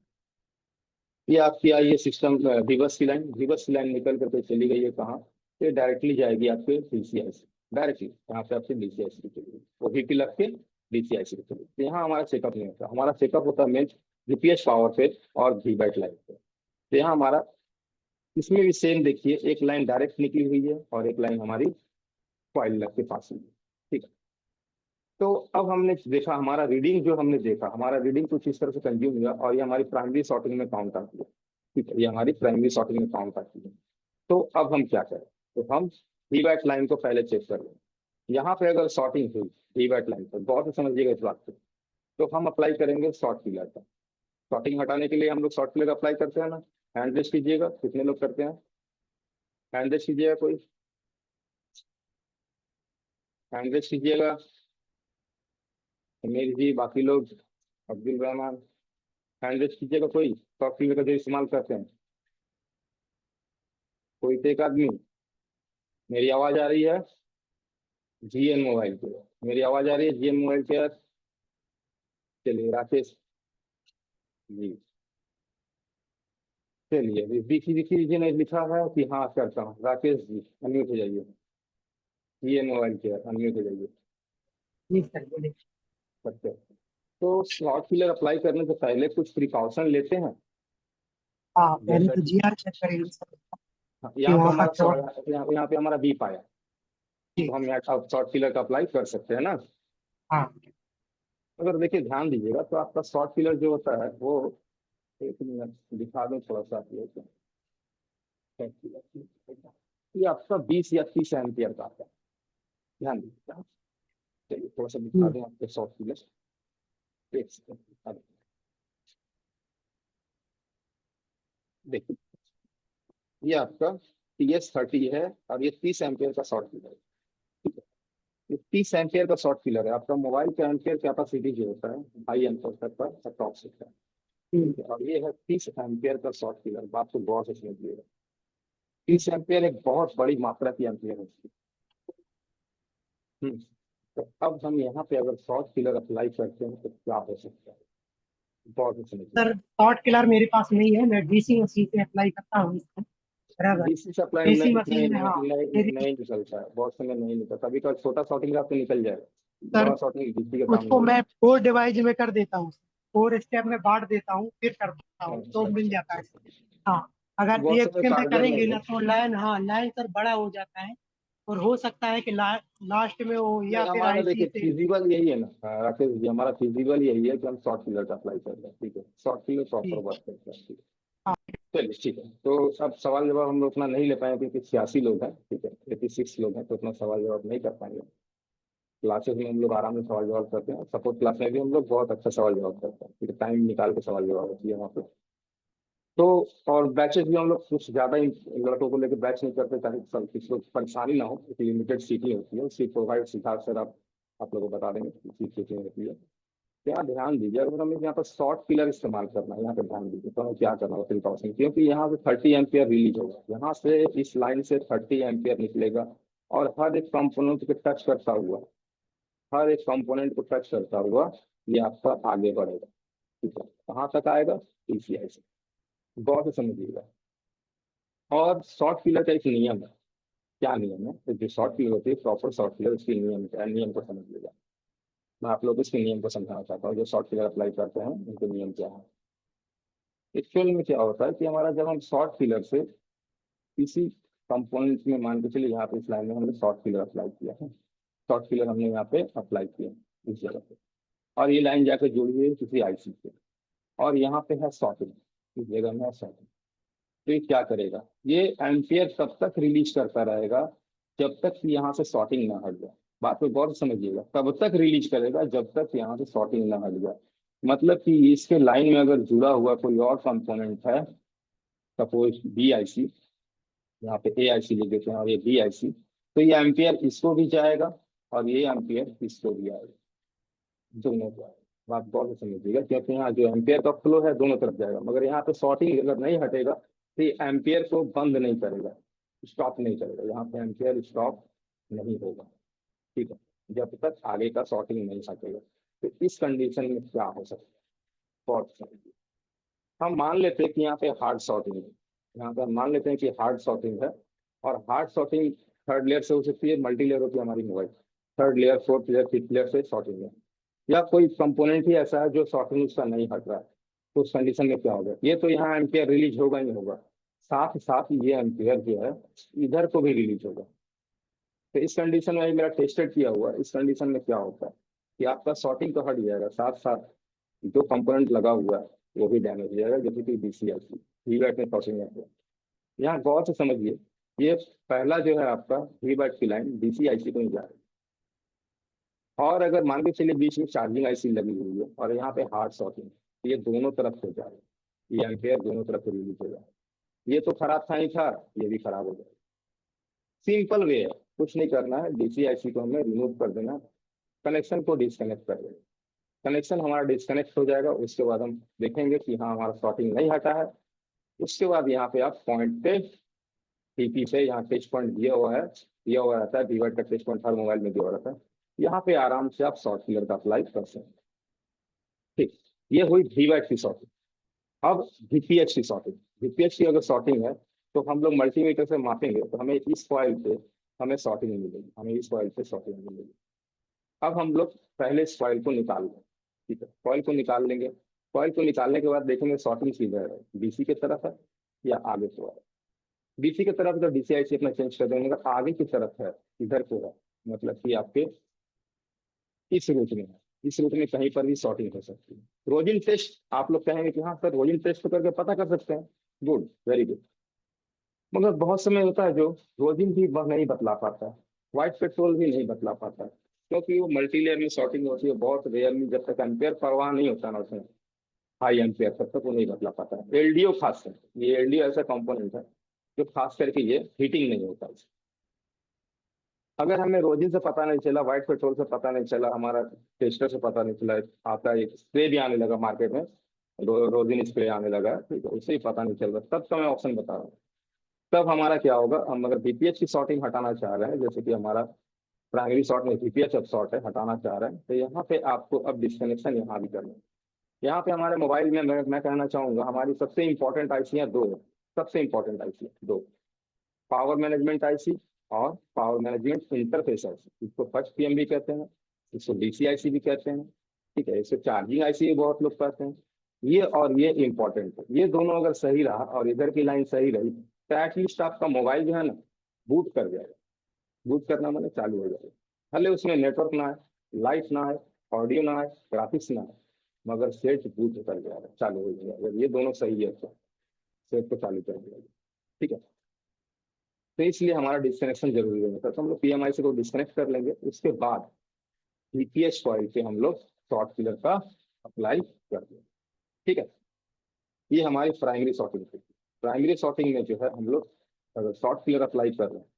ये आपकी आई है सिस्टम रिवर्स की लाइन, रिवर्स की लाइन निकल करके चली गई है कहाँ, ये डायरेक्टली जाएगी आपके डीसीआई से, डायरेक्टली यहाँ पे आपसे डीसीआई से चलेगी, वो वीपी लग के डीसीआई से चलेगी। तो यहाँ हमारा चेकअप नहीं होता, हमारा चेकअप होता है मेन जीपीएस पावर पे और वी बैट लाइन पे। तो यहाँ हमारा इसमें भी सेम देखिए, एक लाइन डायरेक्ट निकली हुई है और एक लाइन हमारी कॉइल लग के पास हुई है। ठीक है, तो अब हमने देखा हमारा रीडिंग, जो हमने देखा हमारा रीडिंग कुछ इस तरह से कंज्यूम हुआ और ये हमारी प्राइमरी सॉर्टिंग में काउंट आती है। ठीक है, ये हमारी प्राइमरी सॉर्टिंग में काउंट आती है। तो अब हम क्या करें, तो हम वी बैट लाइन को पहले चेक कर लें। यहाँ पे अगर शॉर्टिंग हुई वी बैट लाइन पर, बहुत से समझिएगा इस बात को, तो हम अप्लाई करेंगे शॉर्ट फिलर का। शॉर्टिंग हटाने के लिए हम लोग शॉर्ट फिलर अप्लाई करते हैं ना, हैंड रेस कीजिएगा, कितने लोग करते हैं, हैंड रेस कीजिएगा कोई, हैंड रेस कीजिएगा, अमीर जी, बाकी लोग, अब्दुल रहमान, हैंड रेस कीजिएगा कोई शॉर्ट फिलर का जो इस्तेमाल करते हैं, कोई तो एक आदमी। मेरी आवाज आ रही है जीएन मोबाइल पे, मेरी आवाज आ रही है जीएन मोबाइल पे, चलिए राकेश जी, चलिए दिखी दिखी जी ने लिखा है कि हाँ करता हूँ, राकेश जी अनम्यूट हो जाइए। ये मोबाइल केयर अनम्यूट हो जाइए। जी सर बोलिए। करते हैं। तो स्लॉट फिलर अप्लाई करने से पहले कुछ प्रिकॉशन लेते हैं। हाँ पहले जैसा तो कि जीआर चेक करेंगे सर कि यहाँ पे वहाँ का हमारा कोड। यहाँ पे हमारा बीप आया, जी तो हम यहाँ शॉर्ट फिलर का अप्लाई कर सकते हैं ना। हाँ अगर देखिए ध्यान दीजिएगा तो आपका शॉर्ट फिलर जो होता है वो, एक मिनट दिखा दूं थोड़ा सा आप लोगों को। short filler, ये आपका 20 या 30 एम्पियर का आता है। ध्यान दीजिएगा, चलिए थोड़ा सा दिखा दूं आपको शॉर्ट फिलर। एक सेकंड, अब देखिए ये आपका TS30 है और ये 30 एम्पियर का शॉर्ट फिलर है। ठीक है, ये 30 एम्पियर का शॉर्ट फिलर है। आपका मोबाइल का एम्पियर कैपेसिटी जो होता है हाई एम्पियर तक पर अप्रॉक्स होता है। ठीक है, और ये है 30 एम्पियर का शॉर्ट फिलर। बात को गौर से समझिएगा, 30 एम्पियर एक बहुत बड़ी मात्रा की एम्पियर होती है। तो अब हम यहाँ पे अगर शॉर्ट फिलर अप्लाई करते हैं तो क्या हो सकता है, बहुत ही समझिए। सर शॉर्ट किलर मेरे पास नहीं है, मैं डीसी मशीन से अप्लाई करता हूँ इसको। बराबर। डीसी सप्लाई डीसी नहीं मशीन नहीं में हाँ नहीं नहीं मेरी नहीं निकलता है, बहुत समय नहीं निकलता। कभी कभी छोटा शॉटिंग आपको निकल जाएगा, सर बड़ा शॉटिंग डीसी का काम उसको नहीं मैं 4 डिवाइस में कर देता हूँ, 4 स्टेप में बांट देता हूँ फिर कर देता हूँ है। तो मिल अच्छा जाता अच्छा है। अच्छा, हाँ अगर बहुत एक समय के में कारगर करेंगे नहीं ना है। तो लाइन, हाँ लाइन सर बड़ा हो जाता है और हो सकता है कि लास्ट में वो या नहीं फिर हमारा आईसी देखिए से। फिजिबल यही है ना, राकेश जी, हमारा फिजिबल यही है कि हम शॉर्ट फिलर का अप्लाई कर रहे हैं। ठीक है, शॉर्ट फिलर प्रॉपर जी वर्क करता है। ठीक हाँ है, चलिए ठीक है। तो अब सवाल जवाब हम लोग उतना नहीं ले पाए क्योंकि 86 लोग हैं। ठीक है, 86 लोग हैं तो उतना सवाल जवाब नहीं कर पाएंगे। क्लासेस में हम लोग आराम से सवाल जवाब करते हैं, सपोर्ट क्लास में भी हम लोग बहुत अच्छा सवाल जवाब करते हैं। ठीक है, टाइम निकाल के सवाल जवाब होती है वहाँ पे। तो और बैचेस भी हम लोग कुछ ज्यादा ही लड़कों को लेकर बैच नहीं करते ताकि सब किसी को परेशानी ना हो, क्योंकि लिमिटेड सीटिंग होती है। उसकी प्रोवाइड सिखा सर आप लोगों को बता देंगे कितनी सीटिंग होती है। यहाँ ध्यान दीजिए, अगर हमें यहाँ पर शॉर्ट पिलर इस्तेमाल करना है, यहाँ पे ध्यान दीजिए तो हमें क्या करना होगा प्रिकॉशन, क्योंकि यहाँ से 30 एम्पियर रिलीज होगा, यहाँ से इस लाइन से 30 एम्पियर निकलेगा और हर एक कंपोनेंट को टच करता हुआ, हर एक कंपोनेंट को टच करता हुआ ये आपका आगे बढ़ेगा। ठीक है, कहाँ तक आएगा, PCI से। गौर से समझिएगा। और शॉर्ट पिलर का एक नियम है। क्या नियम है, तो जो शॉर्ट पिलर होती है प्रॉपर शॉर्ट पिलर, उसकी नियम क्या है, नियम को समझिएगा। मैं आप लोग को इसके नियम को समझाना चाहता हूँ, जो शॉर्ट पिलर अप्लाई करते हैं उनके नियम क्या है। एक्चुअल में क्या होता है कि हमारा जब हम शॉर्ट फिलर से किसी कंपोनेंट में, मान के चलिए यहाँ पे इस लाइन में हमने शॉर्ट फिलर अप्लाई किया है, शॉर्ट फिलर हमने यहाँ पे अप्लाई किया इस जगह पे, और ये लाइन जाकर जुड़ी हुई है किसी आईसी से, और यहाँ पे है शॉर्टिंग, इस जगह में है शॉर्टिंग। तो ये क्या करेगा, ये एम्पियर तब तक रिलीज करता रहेगा जब तक कि यहाँ से शॉर्टिंग ना हट जाए। बात को गौर से समझिएगा, तब तक रिलीज करेगा जब तक यहाँ से शॉर्टिंग ना हट जाए। मतलब कि इसके लाइन में अगर जुड़ा हुआ कोई और कंपोनेंट है, सपोज BIC, यहाँ पे AIC लिख देते हैं और ये BIC, तो ये एम्पियर इसको भी जाएगा और ये एम्पियर इसको भी आएगा, दोनों को आएगा। बात गौर से समझिएगा, क्योंकि यहाँ जो एम्पियर का फ्लो है दोनों तरफ जाएगा, मगर यहाँ पे शॉर्टिंग अगर नहीं हटेगा तो ये एम्पियर को बंद नहीं करेगा, स्टॉप नहीं करेगा, यहाँ पे एम्पियर स्टॉप नहीं होगा। ठीक है, जब तक आगे का शॉर्टिंग नहीं हटेगा। तो इस कंडीशन में क्या हो सकता है, बहुत समझिए। हम मान लेते हैं कि यहाँ पे हार्ड शॉर्टिंग है, यहाँ पे हम मान लेते हैं कि हार्ड शॉर्टिंग है, और हार्ड शॉर्टिंग थर्ड लेयर से हो सकती है, मल्टी लेयर होती है हमारी mobile, third layer, fourth layer, fifth layer से शॉर्टिंग है, या कोई कंपोनेंट ही ऐसा है जो शॉर्टिंग उसका नहीं हट रहा है। तो उस कंडीशन में क्या होगा, ये तो यहाँ एम्पियर रिलीज होगा ही होगा, साथ साथ ये एम्पियर जो है इधर को भी रिलीज होगा। तो इस कंडीशन में मेरा टेस्टेड किया हुआ है, इस कंडीशन में क्या होता है कि आपका शॉर्टिंग तो हट जाएगा, साथ साथ जो कंपोनेंट लगा हुआ है वो भी डैमेज हो जाएगा, जैसे कि DCIC वीवैट में शॉर्टिंग है। यहाँ गौर से समझिए, ये पहला जो है आपका वीवैट की लाइन DCIC को नहीं जा रही, और अगर मान के चलिए बीच में चार्जिंग IC लगी हुई है और यहाँ पे हार्ड शॉर्टिंग, ये दोनों तरफ हो जाए, ये एम्पेयर दोनों तरफ रिलीज हो जाए। ये तो खराब था ही था, ये भी खराब हो जाए। सिंपल वे है, कुछ नहीं करना है, DCIC को हमें रिमूव कर देना, कनेक्शन को डिस्कनेक्ट कर देना। कनेक्शन हमारा डिस्कनेक्ट हो जाएगा, उसके बाद हम देखेंगे कि हाँ हमारा शॉर्टिंग नहीं हटा है। उसके बाद यहाँ पे आप पॉइंट पे TP पे, यहाँ टेस्ट पॉइंट दिया हुआ है, दिया हुआ रहता है, वीवैट का टेस्ट पॉइंट हर मोबाइल में दिया हुआ रहता है, यहाँ पे आराम से आप शॉर्ट फिलर का अप्लाई कर सकते हैं। ठीक, ये हुई वीवैट की शॉर्टिंग। अब VPH की शॉर्टिंग, VPH की अगर शॉर्टिंग है तो हम लोग मल्टीमीटर से मापेंगे, तो हमें इस कॉइल पे हमें सॉर्टिंग मिलेगी, हमें इस कॉइल से सॉर्टिंग मिलेगी। अब हम लोग पहले इस कॉइल को निकाल लें, ठीक है, कॉइल को निकाल लेंगे। कॉइल को निकालने के बाद देखेंगे सॉर्टिंग किधर है, डीसी की तरफ है या आगे को है। डीसी की तरफ तो डीसीआईसी अपना चेंज कर देंगे, मगर आगे की तरफ है, इधर को है, मतलब कि आपके इस रूट में है, इस रूट में कहीं पर भी सॉर्टिंग हो सकती है। रोजिन टेस्ट आप लोग कहेंगे कि हाँ सर रोजिन टेस्ट करके पता कर सकते हैं, गुड, वेरी गुड। मगर बहुत समय होता है जो रोजिन भी वह नहीं बतला पाता है, व्हाइट पेट्रोल भी नहीं बतला पाता है, क्योंकि वो मल्टी लेयर में सॉर्टिंग होती है बहुत रेयरली, जब तक एम्पेयर परवाह नहीं होता ना उसमें हाई एम्पेयर, तब तक वो नहीं बतला पाता है। एलडीओ खास है, ये एलडीओ ऐसा कंपोनेंट है जो खास करके ये हीटिंग नहीं होता है। अगर हमें रोजिन से पता नहीं चला, व्हाइट पेट्रोल से पता नहीं चला, हमारा टेस्टर से पता नहीं चला, आता एक स्प्रे भी आने लगा मार्केट में, रोजिन स्प्रे आने लगा, ठीक है, उससे ही पता नहीं चल रहा, तब तो मैं ऑप्शन बता रहा हूँ। तब हमारा क्या होगा, हम अगर बीपीएच की सॉर्टिंग हटाना चाह रहे हैं, जैसे कि हमारा प्राइमरी सॉर्ट में बीपीएच अब सॉर्ट है, हटाना चाह रहे हैं, तो यहाँ पे आपको अब डिस्कनेक्शन यहाँ भी करना है। यहाँ पे हमारे मोबाइल में मैं कहना चाहूंगा हमारी सबसे इंपॉर्टेंट आईसियाँ दो है, सबसे इंपॉर्टेंट आईसी दो, पावर मैनेजमेंट आईसी और पावर मैनेजमेंट इंटरफेस आईसी, इसको फर्स्ट पीएम भी कहते हैं, इसको डीसीआईसी भी कहते हैं, ठीक है, इसको चार्जिंग आईसी भी बहुत लोग कहते हैं। ये और ये इंपॉर्टेंट है, ये दोनों अगर सही रहा और इधर की लाइन सही रही, तो एटलीस्ट आपका मोबाइल जो है ना बूट कर जाएगा। बूट करना मैंने चालू हो जाएगा, भले उसमें नेटवर्क ना है, लाइट ना है, ऑडियो ना है, ग्राफिक्स ना है, मगर सेट बूट कर जाएगा, चालू हो जाएगा। अगर ये दोनों सही है तो सेट को चालू कर दिया, ठीक है। तो इसलिए हमारा डिस्कनेक्शन जरूरी है, तो हम लोग पीएमआई से को डिस्कनेक्ट कर लेंगे, उसके बाद बीपीएच कॉइल पे हम लोग शॉर्ट फिलर का अप्लाई कर देंगे, ठीक है। ये हमारी प्राइमरी सॉर्टिंग थी। प्राइमरी सॉर्टिंग में जो है हम लोग अगर शॉर्ट फिलर अप्लाई कर रहे हैं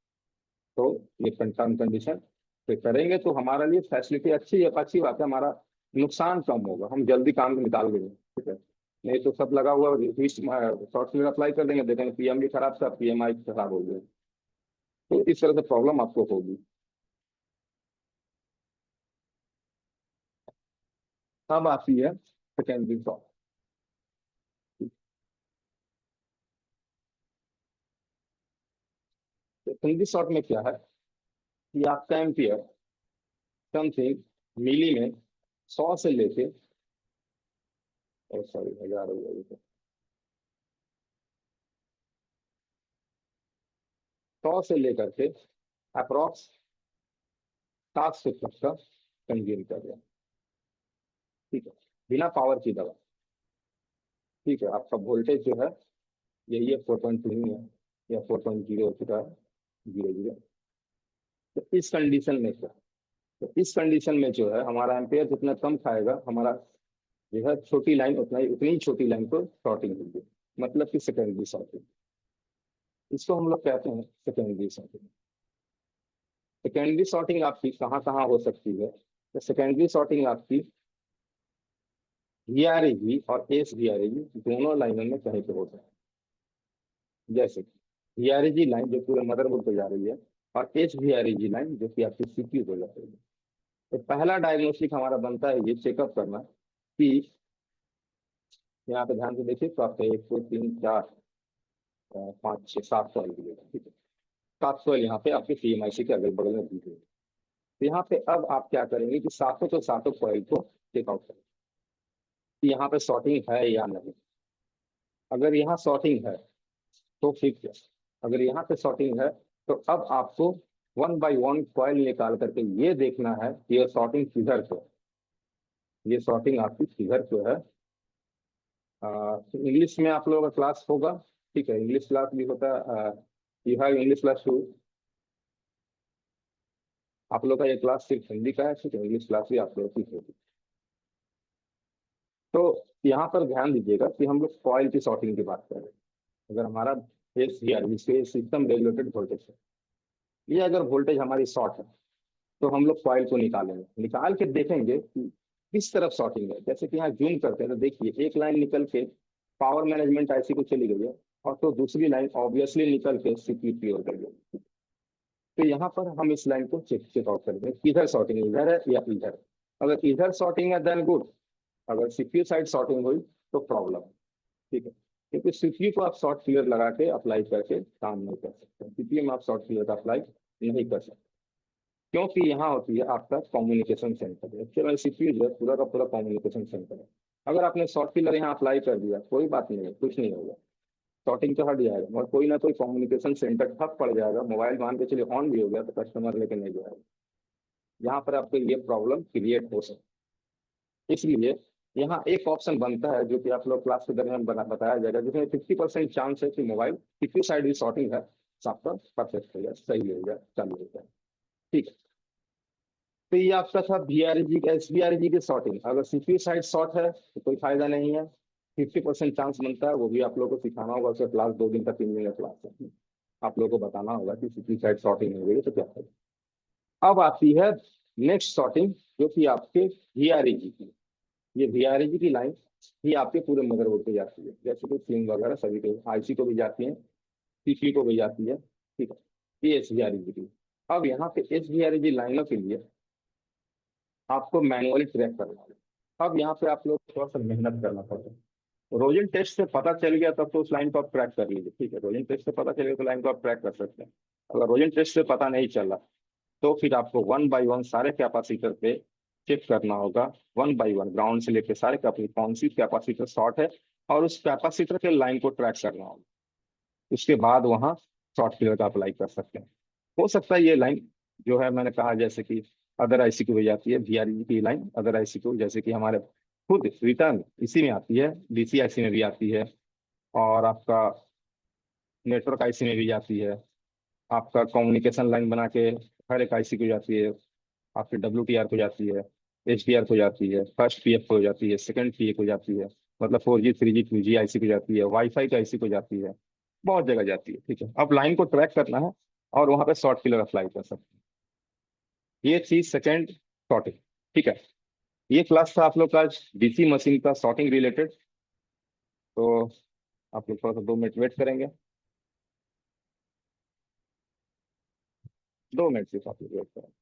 तो ये टर्म कंडीशन पे करेंगे तो हमारे लिए फैसिलिटी अच्छी है, अच्छी बात है, हमारा नुकसान कम होगा, हम जल्दी काम निकाल देंगे, ठीक है। नहीं तो सब लगा हुआ शॉर्ट फिलर अप्लाई कर देंगे, देखेंगे पीएम भी खराब था, पीएमआई खराब हो गया, तो इस तरह से प्रॉब्लम आपको होगी। अब आती है सेकेंडरी शॉर्ट। सेकेंडरी शॉर्ट में क्या है कि आपका एम्पियर समथिंग मिली में 100 से लेके, सॉरी 1000 हो गया, 100 से लेकर के अप्रोक्स 700 तक का कंज्यूम कर रहे हैं, ठीक है, बिना पावर की दवा, ठीक है। आपका वोल्टेज जो है यही है 4.2 है या 4.0 हो चुका है, 0 0। तो इस कंडीशन में क्या, तो इस कंडीशन में जो है हमारा एम्पेयर जितना कम खाएगा, हमारा जो है छोटी लाइन उतना ही, उतनी ही छोटी लाइन को शॉर्टिंग होगी, मतलब कि सेकेंडरी शॉर्टिंग। इसको हम लोग कहते हैं सेकेंडरी शॉर्टिंग। सेकेंडरी शॉर्टिंग आपकी कहाँ कहाँ हो सकती है, तो सेकेंडरी शॉर्टिंग आपकी वीआरएजी और एस वीआरएजी दोनों लाइनों में कहीं पे हो सकती है। जैसे वीआरएजी लाइन जो पूरे मदरबोर्ड पे जा रही है, और एच वीआरएजी लाइन जो कि आपकी सीपीयू पे जा रही है। तो पहला डायग्नोस्टिक हमारा बनता है ये चेकअप करना कि यहाँ पे ध्यान से देखिए, तो आपका 1 2 3 4 5 6 7 सॉइल मिलेगा, ठीक है। 7 सॉइल यहाँ पे आपके पीएमआईसी के अगल बगल में दी गई। तो यहाँ पे अब आप क्या करेंगे कि सातों के सातों कॉइल को चेकआउट करें कि यहाँ पे शॉर्टिंग है या नहीं। अगर यहाँ शॉर्टिंग है तो ठीक है, अगर यहाँ पे शॉर्टिंग है तो अब आपको 1 बाई 1 कॉइल निकाल करके ये देखना है कि ये शॉर्टिंग किधर से है। ये शॉर्टिंग आपकी किधर से है। इंग्लिश में आप लोगों का क्लास होगा, ठीक है, इंग्लिश क्लास भी होता है, you have English class too. आप लोग का ये क्लास सिर्फ हिंदी का है, ठीक है, इंग्लिश क्लास भी आप लोगों की होगी। तो यहाँ पर ध्यान दीजिएगा कि हम लोग कॉइल की शॉर्टिंग की बात कर रहे हैं। अगर हमारा सिस्टम रेगुलेटेड वोल्टेज है, ये अगर वोल्टेज हमारी शॉर्ट है तो हम लोग कॉइल को निकालेंगे, निकाल के देखेंगे कि किस तरफ शॉर्टिंग है। जैसे कि यहाँ जूम करते हैं तो देखिए एक लाइन निकल के पावर मैनेजमेंट आईसी को चली गई है, और तो दूसरी लाइन ऑब्वियसली निकल के सीपीयू की ओर गई है। तो यहाँ पर हम इस लाइन को चेकआउट करेंगे किधर शॉर्टिंग, इधर है या इधर। अगर इधर शॉर्टिंग है देन गुड, अगर सीपीयू साइड शॉर्टिंग हुई तो प्रॉब्लम, ठीक है। क्योंकि सीपीयू को आप शॉर्ट क्लियर लगा के अप्लाई करके काम नहीं कर सकते, सीपीयू में आप शॉर्ट क्लियर का अप्लाई नहीं कर सकते, क्योंकि यहाँ होती है आपका कम्युनिकेशन सेंटर। एक्चुअली सीपीयू जो है पूरा का पूरा कम्युनिकेशन सेंटर है। अगर आपने सॉफ्ट किलर यहाँ अप्लाई कर दिया, कोई बात नहीं है, कुछ नहीं होगा, शॉर्टिंग तो हट जाएगा, मगर कोई ना कोई कम्युनिकेशन सेंटर ठप पड़ जाएगा। मोबाइल मान के चलिए ऑन भी हो गया तो कस्टमर लेके नहीं जाएगा। यहाँ पर आपको ये प्रॉब्लम क्रिएट हो सकती है। इसलिए यहाँ एक ऑप्शन बनता है जो कि आप लोग क्लास के दरमियान बताया जाएगा, जिसमें 50% चांस है कि मोबाइल किसी साइड भी शॉर्टिंग है, आपका परफेक्ट हो जाए, सही हो जाए, चालू हो जाए। ठीक है। तो ये आपका था VRG का SBRG की शॉर्टिंग। अगर सीपीयू साइड शॉर्ट है तो कोई फायदा नहीं है, 50% चांस बनता है, वो भी आप लोगों को सिखाना होगा। उसका क्लास 2 दिन का 3 दिन का क्लास है, आप लोगों को बताना होगा कि सीपीयू साइड शॉर्टिंग हो गई है तो क्या करें। अब आती है नेक्स्ट शॉर्टिंग, जो कि आपके VREG की। ये VREG की लाइन ही आपके पूरे मदरबोर्ड पे जाती है, जैसे कि सिम वगैरह सभी को, आईसी को भी जाती है, सीपीयू को भी जाती है। ठीक है, ये SBREG की। अब यहाँ पे SBREG लाइनों के लिए आपको मैनुअली ट्रैक करना है। अब यहाँ पे आप लोग थोड़ा सा मेहनत करना पड़ता है। रोजन टेस्ट से पता चल गया तब तो उस लाइन को आप ट्रैक कर लीजिए, ठीक है, रोजन टेस्ट से पता चल गया तो लाइन को आप ट्रैक कर सकते हैं। अगर रोजन टेस्ट से पता नहीं चला तो फिर आपको 1 बाय 1 सारे कैपेसिटर पे चेक करना होगा। 1 बाय 1 ग्राउंड से लेकर सारे कैपेसिटर, कौन सी कैपेसिटर शॉर्ट है, और उस कैपेसिटर के लाइन को ट्रैक करना होगा। उसके बाद वहाँ शॉर्ट फिगर का अप्लाई कर सकते हैं। हो सकता है ये लाइन जो है, मैंने कहा जैसे कि अदर आईसी को भी जाती है, VRE की लाइन अदर आईसी को, जैसे कि हमारे खुद रिटर्न इसी में आती है, डीसी आईसी में भी आती है, और आपका नेटवर्क आईसी में भी जाती है, आपका कम्युनिकेशन लाइन बना के हर एक आईसी को जाती है, आपके WTR को जाती है, HDR को जाती है, फर्स्ट PF को जाती है, सेकंड PA को जाती है, मतलब 4G 3G 2G आईसी को जाती है, वाईफाई का आईसी को जाती है, बहुत जगह जाती है। ठीक है, अब लाइन को ट्रैक करना है और वहां पे शॉर्ट फिलर अप्लाई कर सकते हैं। ये चीज सेकंड सॉर्टिंग। ठीक है, ये क्लास था आप लोग का आज डीसी मशीन का सॉर्टिंग रिलेटेड। तो आप लोग थोड़ा सा 2 मिनट वेट करेंगे, 2 मिनट सिर्फ आप लोग वेट करेंगे।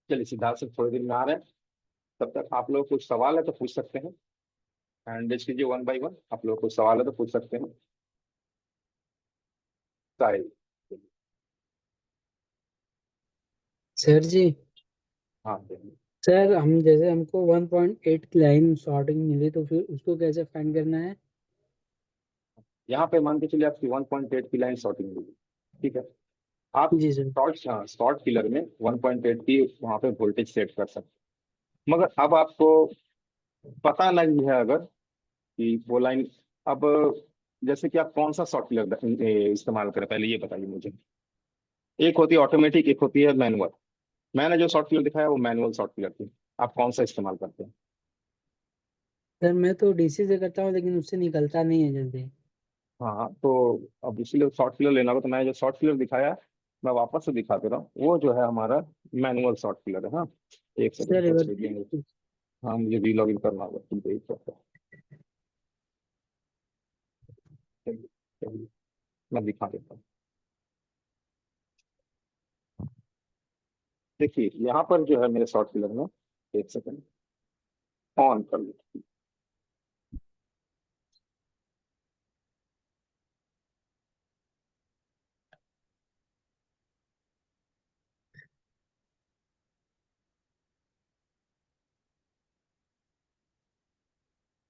चलिए सिद्धार्थ से थोड़ी देर में आ रहे हैं, तब तक आप लोग कुछ सवाल है तो पूछ सकते हैं। हैंड रेज कीजिए 1 बाय 1, आप लोग कुछ सवाल है तो पूछ सकते हैं। साहिल। सर जी, हाँ देखिए। सर हम जैसे हमको 1.8 की लाइन शॉर्टिंग मिली तो फिर उसको कैसे फाइंड करना है? यहाँ पे मान के चलिए आपकी 1.8 की लाइन शॉर्टिंग होगी। ठीक है, आप जी सर। शॉर्ट किलर में 1.8 की वहाँ पे वोल्टेज सेट कर सकते हैं। मगर अब आपको पता नहीं है अगर कि वो लाइन, अब जैसे कि आप कौन सा शॉर्ट किलर इस्तेमाल करें, पहले ये बताइए मुझे। एक होती है ऑटोमेटिक, एक होती है मैनुअल। मैंने जो शॉर्ट किलर दिखाया वो मैनुअल शॉर्ट किलर थी। आप कौन सा इस्तेमाल करते हैं? सर मैं तो डीसी से करता हूँ लेकिन उससे निकलता नहीं है जल्दी। हाँ तो अब इसीलिए शॉर्ट किलर लेना होगा। तो मैंने जो शॉर्ट किलर दिखाया मैं वापस से दिखा दे रहा हूँ, वो जो है हमारा मैनुअल शॉर्ट किलर है। हाँ, एक सर सेकंड एक बस वेटिंग। बार। हाँ, मुझे री लॉग इन करना होगा, तुम देख सकते हो। चलिए, चलिए, मैं दिखा देता हूँ। देखिए यहाँ पर जो है मेरे शॉर्ट किलर में, एक सेकंड ऑन कर लो।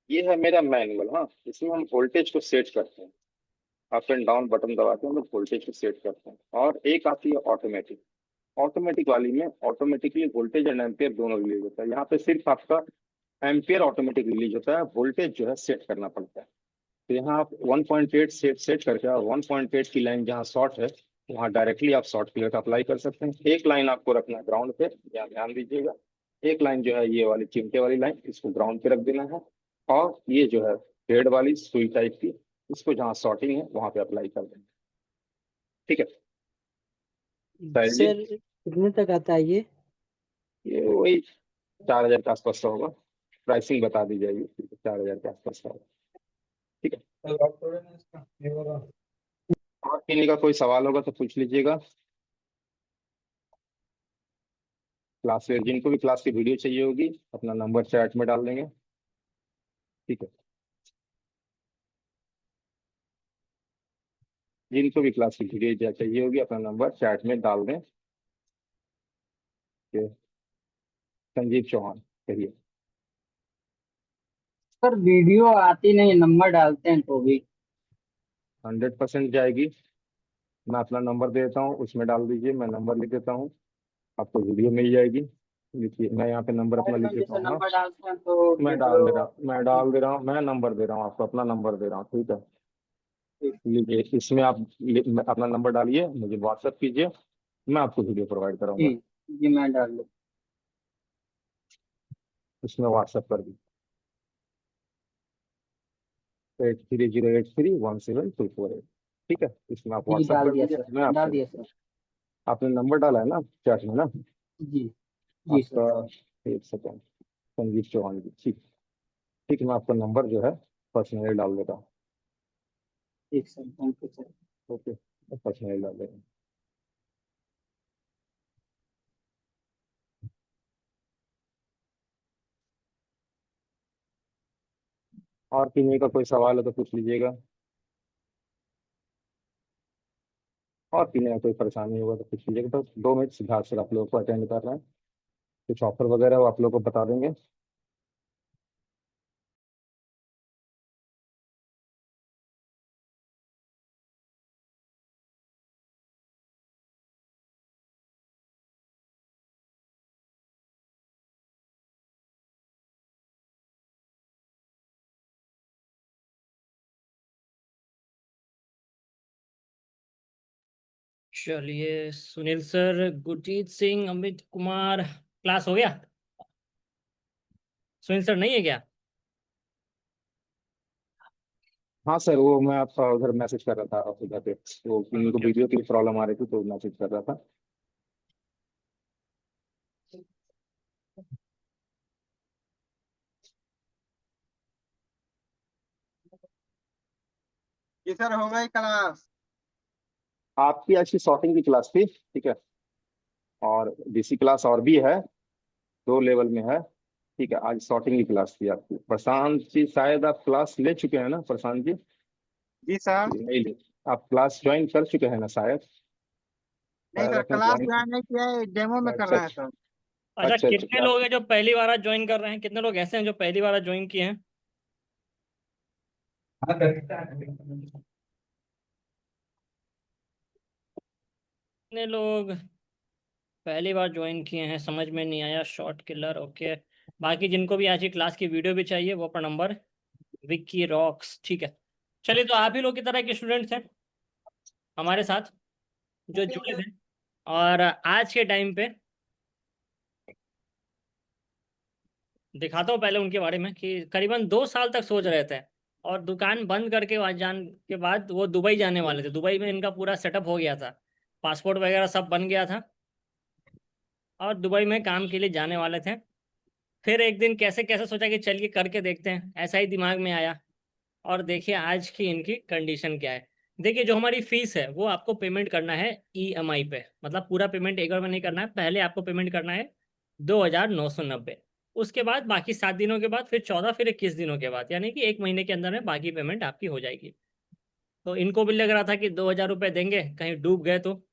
ये है मेरा मैनुअल। हाँ, इसमें हम वोल्टेज को सेट करते हैं, अप एंड डाउन बटन दबाते हैं, हम लोग वोल्टेज को सेट करते हैं। और एक आती है ऑटोमेटिक। ऑटोमेटिक वाली में ऑटोमेटिकली वोल्टेज एंड एम्पियर दोनों रिलीज होता है। यहाँ पे सिर्फ आपका एम्पियर ऑटोमेटिक रिलीज होता है, वोल्टेज जो है सेट करना पड़ता है। तो यहाँ आप 1.8 सेट करके, और 1.8 की लाइन जहाँ शॉर्ट है वहाँ डायरेक्टली आप शॉर्ट क्लियर अप्लाई कर सकते हैं। एक लाइन आपको रखना है ग्राउंड पे, यहाँ ध्यान दीजिएगा। एक लाइन जो है ये वाली चिमटे वाली लाइन, इसको ग्राउंड पे रख देना है। और ये जो है हेड वाली सुई टाइप की, इसको जहाँ शॉर्टिंग है वहां पे अप्लाई कर देना। ठीक है साहिल जी, सर कितने तक आता है ये? ये वही 4,000 के आसपास का होगा। प्राइसिंग बता दी जाएगी, 4,000 के आसपास का होगा। ठीक है, और किसी का कोई सवाल होगा तो पूछ लीजिएगा। क्लास जिनको भी क्लास की वीडियो चाहिए होगी अपना नंबर चैट में डाल देंगे। ठीक है, जिनको भी क्लास की वीडियो चाहिए होगी अपना नंबर चैट में डाल दें। ये संजीव चौहान कहिए। सर वीडियो आती नहीं, नंबर डालते हैं तो भी। 100% जाएगी। मैं अपना नंबर दे देता हूँ, उसमें डाल दीजिए, मैं नंबर लिख देता हूँ, आपको वीडियो मिल जाएगी। लिखिए, मैं यहाँ पे नंबर अपना लिख देता जैसे हूँ। हाँ, नंबर डालते हैं तो मैं डाल दे वीडियो। रहा हूँ, मैं डाल दे रहा हूँ, मैं नंबर दे रहा हूँ आपको, अपना नंबर दे रहा हूँ। ठीक है, लीजिए, इसमें आप अपना नंबर डालिए, मुझे व्हाट्सएप कीजिए, मैं आपको वीडियो प्रोवाइड जी करूंगा। जी, मैं डाल दूँ। इसमें व्हाट्सएप कर दीजिए 8308317248। ठीक है, इसमें आप जी व्हाट्सएप डाल कर दिया दीजिए, सर, मैं डाल आपको, दिया सर। आपने नंबर डाला है ना चैट में ना जी जी सर। आपका? एक सेकेंड, संजीव चौहान जी। ठीक, ठीक, मैं आपका नंबर जो है पर्सनली डाल देता हूँ। ठीक sir, thank you sir. Okay, मैं पर्सनली डाल देता हूँ। और किसी का कोई सवाल है तो पूछ लीजिएगा, और किसी का कोई परेशानी होगा तो पूछ लीजिएगा। तो 2 मिनट सिद्धार्थ सर आप लोगों को अटेंड कर रहे हैं, कुछ ऑफर वगैरह वो आप लोगों को बता देंगे। चलिए सुनील सर, गुरजीत सिंह, अमित कुमार, क्लास हो गया? सुनील सर नहीं है क्या? हाँ सर, वो मैं आपका उधर मैसेज कर रहा था उधर पे, वो इनको ओके। वीडियो की प्रॉब्लम आ रही थी तो मैसेज कर रहा था। जी सर, हो गई क्लास। आपकी आज की शॉर्टिंग की क्लास थी, ठीक है, और डीसी क्लास और भी है, 2 लेवल में है। ठीक है, आज शॉर्टिंग की क्लास थी आपकी। प्रशांत जी शायद आप क्लास ले चुके हैं ना, प्रशांत जी? जी सर। नहीं ले, आप क्लास ज्वाइन कर चुके हैं ना शायद? नहीं शायद सर, आपने क्लास ज्वाइन, ज्वाइन नहीं किया है, डेमो में कर अच्छा रहे हैं अच्छा, सर। अच्छा, अच्छा अच्छा कितने क्लास, लोग हैं जो पहली बार ज्वाइन कर रहे हैं? कितने लोग ऐसे हैं जो पहली बार ज्वाइन किए हैं? कितने लोग पहली बार ज्वाइन किए हैं? समझ में नहीं आया। Short killer, okay. बाकी जिनको भी आज की क्लास की वीडियो भी चाहिए वो पर नंबर विक्की रॉक्स, ठीक है। चलिए, तो आप ही लोग की तरह के स्टूडेंट्स हैं हमारे साथ जो जुड़े थे, और आज के टाइम पे दिखाता हूँ पहले उनके बारे में कि करीबन 2 साल तक सोच रहे थे, और दुकान बंद करके वहाँ जान के बाद वो दुबई जाने वाले थे। दुबई में इनका पूरा सेटअप हो गया था, पासपोर्ट वगैरह सब बन गया था, और दुबई में काम के लिए जाने वाले थे। फिर एक दिन कैसे कैसे सोचा कि चलिए करके देखते हैं, ऐसा ही दिमाग में आया। और देखिए आज की इनकी कंडीशन क्या है। देखिए, जो हमारी फीस है वो आपको पेमेंट करना है ईएमआई पे, मतलब पूरा पेमेंट एक बार में नहीं करना है। पहले आपको पेमेंट करना है 2,990। उसके बाद बाकी 7 दिनों के बाद, फिर 14, फिर 21 दिनों के बाद, यानी कि 1 महीने के अंदर में बाकी पेमेंट आपकी हो जाएगी। तो इनको भी लग रहा था कि 2,000 रुपये देंगे कहीं डूब गए तो,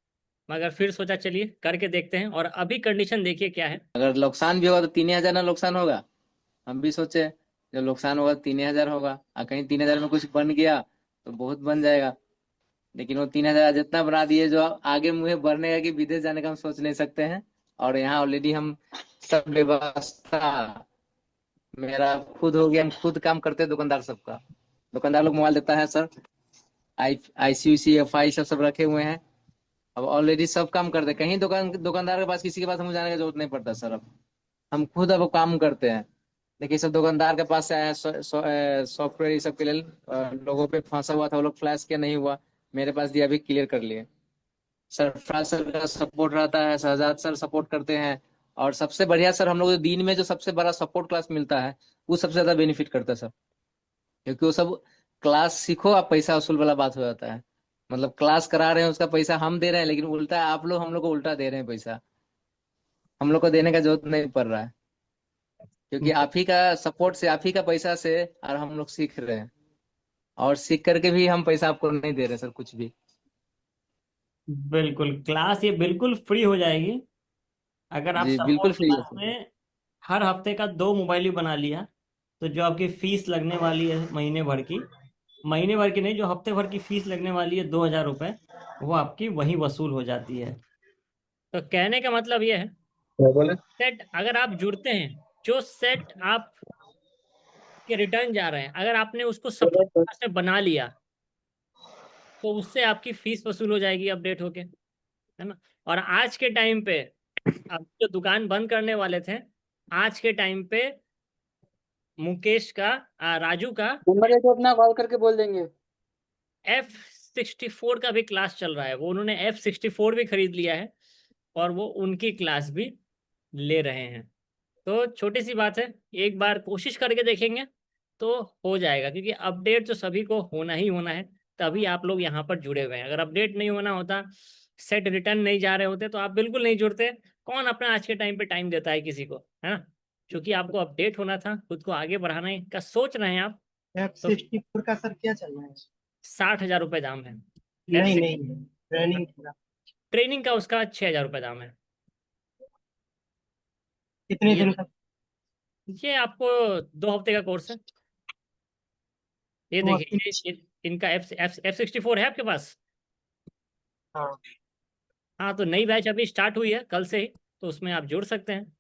मगर फिर सोचा चलिए करके देखते हैं। और अभी कंडीशन देखिए क्या है। अगर नुकसान भी होगा तो 3,000 ना नुकसान होगा, हम भी सोचे जो नुकसान होगा 3,000 होगा, और कहीं 3,000 में कुछ बन गया तो बहुत बन जाएगा। लेकिन वो 3,000 जितना बना दिए, जो आगे मुझे बढ़ने का कि विदेश जाने का हम सोच नहीं सकते हैं। और यहाँ ऑलरेडी हम सब व्यवस्था मेरा खुद हो गया, हम खुद काम करते हैं दुकानदार सबका। दुकानदार लोग मोबाइल देता है सर, ICICI सब रखे हुए हैं। अब ऑलरेडी सब काम करते हैं, कहीं दुकानदार के पास किसी के पास हमें जाने की जरूरत नहीं पड़ता सर। अब हम खुद अब काम करते हैं। देखिए सब दुकानदार के पास से आया सॉफ्टवेयर ये सब के लिए लोगों पे फंसा हुआ था, वो लोग फ्लैश किया नहीं हुआ, मेरे पास दिया, अभी क्लियर कर लिए। सरफराज सर का सपोर्ट रहता है, शहजाद सर सपोर्ट करते हैं। और सबसे बढ़िया सर, हम लोग को दिन में जो सबसे बड़ा सपोर्ट क्लास मिलता है, वो सबसे ज्यादा बेनिफिट करता है सर। क्योंकि वो सब क्लास सीखो, आप पैसा वसूल वाला बात हो जाता है। मतलब क्लास करा रहे हैं, उसका पैसा हम दे रहे हैं, लेकिन उल्टा आप लोग हम लोग को उल्टा दे रहे हैं पैसा। हम लोग को देने का जरूरत नहीं पड़ रहा है, क्योंकि आप ही का सपोर्ट से, आप ही का पैसा से और हम लोग सीख रहे हैं। और सीख करके भी हम पैसा आपको नहीं दे रहे सर कुछ भी। बिल्कुल, क्लास ये बिल्कुल फ्री हो जाएगी अगर आप जी बिल्कुल सपोर्ट फ्री है क्लास सर। में हर हफ्ते का 2 मोबाइल भी बना लिया, तो जो आपकी फीस लगने वाली है महीने भर की नहीं, जो हफ्ते भर की फीस लगने वाली है 2,000 रुपये, वो आपकी वहीं वसूल हो जाती है। तो कहने का मतलब ये है, क्या बोले? सेट अगर आप जुड़ते हैं, जो सेट आप के रिटर्न जा रहे हैं, अगर आपने उसको सपोर्ट क्लास में बना लिया, तो उससे आपकी फीस वसूल हो जाएगी अपडेट होके, है ना। और आज के टाइम पे, अब जो दुकान बंद करने वाले थे, आज के टाइम पे मुकेश का राजू का नंबर एक अपना कॉल करके बोल देंगे। F64 का भी क्लास चल रहा है। वो उन्होंने F64 भी खरीद लिया है और वो उनकी क्लास भी ले रहे हैं। तो छोटी सी बात है, एक बार कोशिश करके देखेंगे तो हो जाएगा, क्योंकि अपडेट तो सभी को होना ही होना है, तभी आप लोग यहाँ पर जुड़े हुए हैं। अगर अपडेट नहीं होना होता, सेट रिटर्न नहीं जा रहे होते, तो आप बिल्कुल नहीं जुड़ते। कौन अपना आज के टाइम पे टाइम देता है किसी को, है ना। क्योंकि आपको अपडेट होना था, खुद को आगे बढ़ाने का सोच रहे हैं आप, तो F64 का सर क्या चल रहा है? 60,000 रुपये दाम है। नहीं F6 नहीं, ट्रेनिंग ट्रेनिंग का उसका 6,000 रुपये दाम है। कितने ये दिन का? ये आपको 2 हफ्ते का कोर्स है। ये वो देखिए, इनका F64 है आपके पास। हाँ। हाँ, तो नई बैच अभी स्टार्ट हुई है कल से ही, तो उसमें आप जुड़ सकते हैं।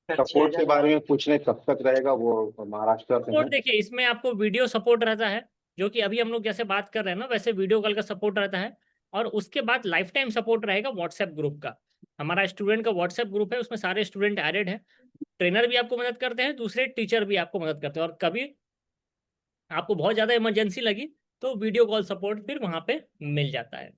सपोर्ट के बारे में पूछने कब तक रहेगा? वो महाराष्ट्र से सपोर्ट है। देखिए, इसमें आपको वीडियो सपोर्ट रहता है, जो कि अभी हम लोग जैसे बात कर रहे हैं ना, वैसे वीडियो कॉल का सपोर्ट रहता है। और उसके बाद लाइफ टाइम सपोर्ट रहेगा व्हाट्सएप ग्रुप का। हमारा स्टूडेंट का व्हाट्सएप ग्रुप है, उसमें सारे स्टूडेंट एडेड हैं। ट्रेनर भी आपको मदद करते हैं, दूसरे टीचर भी आपको मदद करते हैं। और कभी आपको बहुत ज़्यादा इमरजेंसी लगी तो वीडियो कॉल सपोर्ट फिर वहाँ पे मिल जाता है।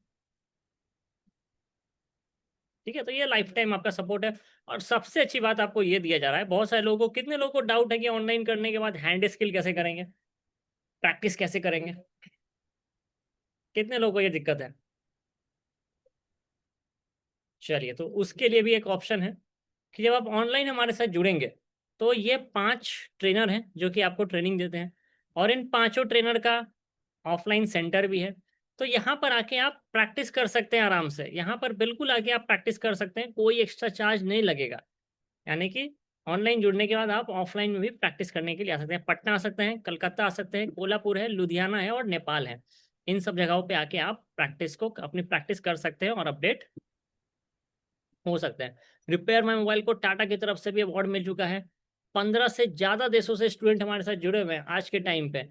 ठीक है, तो ये लाइफ टाइम आपका सपोर्ट है। और सबसे अच्छी बात आपको ये दिया जा रहा है, बहुत सारे लोगों को, कितने लोगों को डाउट है कि ऑनलाइन करने के बाद हैंड स्किल कैसे करेंगे, प्रैक्टिस कैसे करेंगे, कितने लोगों को ये दिक्कत है। चलिए, तो उसके लिए भी एक ऑप्शन है कि जब आप ऑनलाइन हमारे साथ जुड़ेंगे, तो ये 5 ट्रेनर हैं जो कि आपको ट्रेनिंग देते हैं, और इन पांचों ट्रेनर का ऑफलाइन सेंटर भी है। तो यहाँ पर आके आप प्रैक्टिस कर सकते हैं आराम से, यहाँ पर बिल्कुल आके आप प्रैक्टिस कर सकते हैं, कोई एक्स्ट्रा चार्ज नहीं लगेगा। यानी कि ऑनलाइन जुड़ने के बाद आप ऑफलाइन में भी प्रैक्टिस करने के लिए आ सकते हैं। पटना आ सकते हैं, कलकत्ता आ सकते हैं, कोल्हापुर है, लुधियाना है और नेपाल है। इन सब जगहों पे आके आप अपनी प्रैक्टिस कर सकते हैं और अपडेट हो सकते हैं। रिपेयर माई मोबाइल को टाटा की तरफ से भी अवार्ड मिल चुका है। 15 से ज़्यादा देशों से स्टूडेंट हमारे साथ जुड़े हुए हैं आज के टाइम पे।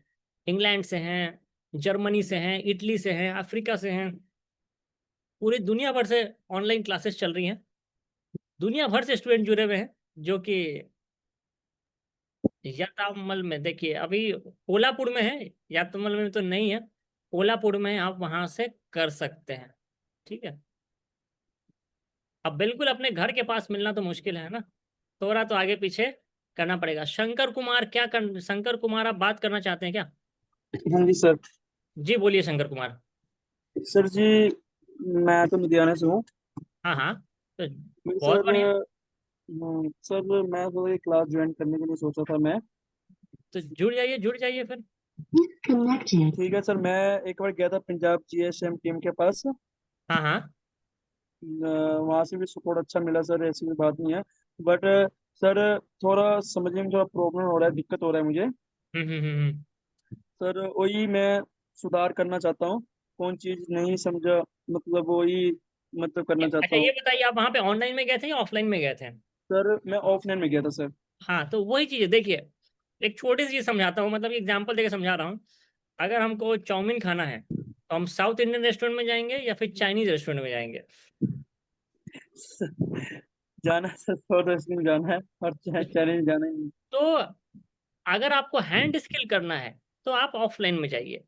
इंग्लैंड से हैं, जर्मनी से हैं, इटली से हैं, अफ्रीका से हैं। पूरी दुनिया भर से ऑनलाइन क्लासेस चल रही हैं। दुनिया भर से स्टूडेंट जुड़े हुए हैं, जो कि यातामल में, देखिए अभी कोल्हापुर में है, यातामल में तो नहीं है, कोल्हापुर में आप वहां से कर सकते हैं। ठीक है, अब बिल्कुल अपने घर के पास मिलना तो मुश्किल है ना, थोड़ा तो आगे पीछे करना पड़ेगा। शंकर कुमार, आप बात करना चाहते हैं क्या? हाँ जी सर। जी बोलिए शंकर कुमार। सर जी, मैं तो लुधियाना से हूँ। हाँ हाँ, तो बहुत सर बढ़िया। सर मैं तो ये क्लास ज्वाइन करने के लिए सोचा था मैं। तो जुड़ जाइए फिर। ठीक है सर, मैं एक बार गया था पंजाब GSM टीम के पास। हाँ हाँ, वहाँ से भी सपोर्ट अच्छा मिला सर, ऐसी कोई बात नहीं है। बट सर थोड़ा समझने में थोड़ा प्रॉब्लम हो रहा है, दिक्कत हो रहा है मुझे। हम्म। सर वही मैं सुधार करना चाहता हूँ, कौन चीज नहीं समझा, मतलब वही मतलब करना चाहता अच्छा, हूँ। ये बताइए, आप वहाँ पे ऑनलाइन में गए थे या ऑफलाइन में गए थे? सर मैं ऑफलाइन में गया था सर। हाँ, तो वही चीज़ है, देखिए, एक छोटी सी चीज़ समझाता हूँ, मतलब एग्जांपल देके समझा रहा हूँ। अगर हमको चाउमीन खाना है तो हम साउथ इंडियन रेस्टोरेंट में जाएंगे या फिर चाइनीज रेस्टोरेंट में जाएंगे? जाना है सर, साउथ वेस्ट में जाना है और चैलेंज जाना ही नहीं। तो अगर आपको हैंड स्किल करना है तो आप ऑफलाइन में जाइए,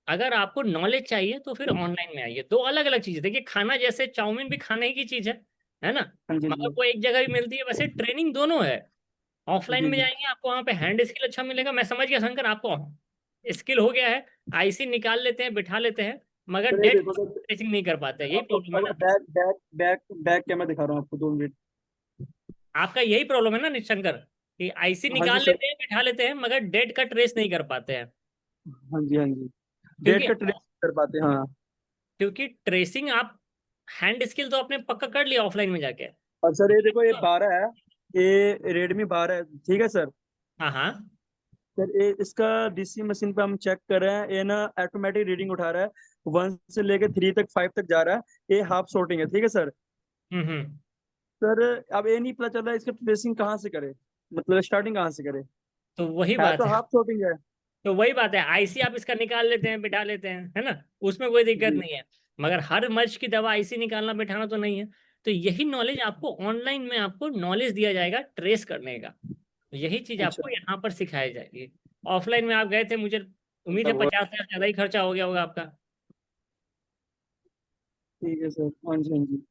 अगर आपको नॉलेज चाहिए तो फिर ऑनलाइन में आइए। दो अलग अलग चीज़ें, देखिए, खाना जैसे चाउमीन भी खाने की चीज़ है ना, हाँ जी मगर जी। वो एक जगह ही मिलती है, वैसे ट्रेनिंग दोनों है। ऑफलाइन जी में जी। जाएंगे, आपको वहाँ पे हैंड स्किल अच्छा मिलेगा। मैं समझ गया शंकर, आपको स्किल हो गया है, आईसी निकाल लेते हैं, बिठा लेते हैं, मगर सर ये डेट देखो सर, ट्रेसिंग नहीं कर पाते, यही आपको प्रॉब्लम है अगर ना? Back back back back camera दिखा रहा हूँ आपको, 2 मिनट। आपका यही प्रॉब्लम है ना निशंकर, कि आईसी हाँ जी निकाल सर। लेते हैं, बिठा लेते हैं, मगर डेट का ट्रेस नहीं कर पाते हैं। हाँ जी हाँ जी। डेट क्योंकि का ट्रेस कर पाते हैं, हाँ। क्योंकि ट्रेसिंग आप हैंड स्किल तो आपने पक्का कर लिया ऑफलाइन में जाके। और सर ये देखो, ये 12 है, ये रेडमी 12 है, ठीक है सर। हाँ हाँ। सर ये इसका डीसी मशीन पे हम चेक कर रहे हैं, ये ना ऑटोमेटिक रीडिंग उठा रहा है, 1 से लेके 3 तक, 5 तक जा रहा है। ये हाफ शॉर्टिंग है, ठीक है सर। हम्म। सर अब ये नहीं पता चल रहा है इसका ट्रेसिंग कहाँ से करे, मतलब स्टार्टिंग कहाँ से करे। तो वही है बात तो है, हाफ शॉर्टिंग है। तो वही बात है, आईसी आप इसका निकाल लेते हैं, बिठा लेते हैं, है ना, उसमें कोई दिक्कत जी। नहीं है। मगर हर मर्ज की दवा आईसी निकालना बिठाना तो नहीं है। तो यही नॉलेज आपको ऑनलाइन में, आपको नॉलेज दिया जाएगा ट्रेस करने का। तो यही चीज अच्छा। आपको यहाँ पर सिखाई जाएगी। ऑफलाइन में आप गए थे, मुझे उम्मीद है तब 50,000 ज्यादा ही खर्चा हो गया होगा आपका, ठीक है सर, हाँ जी हाँ जी।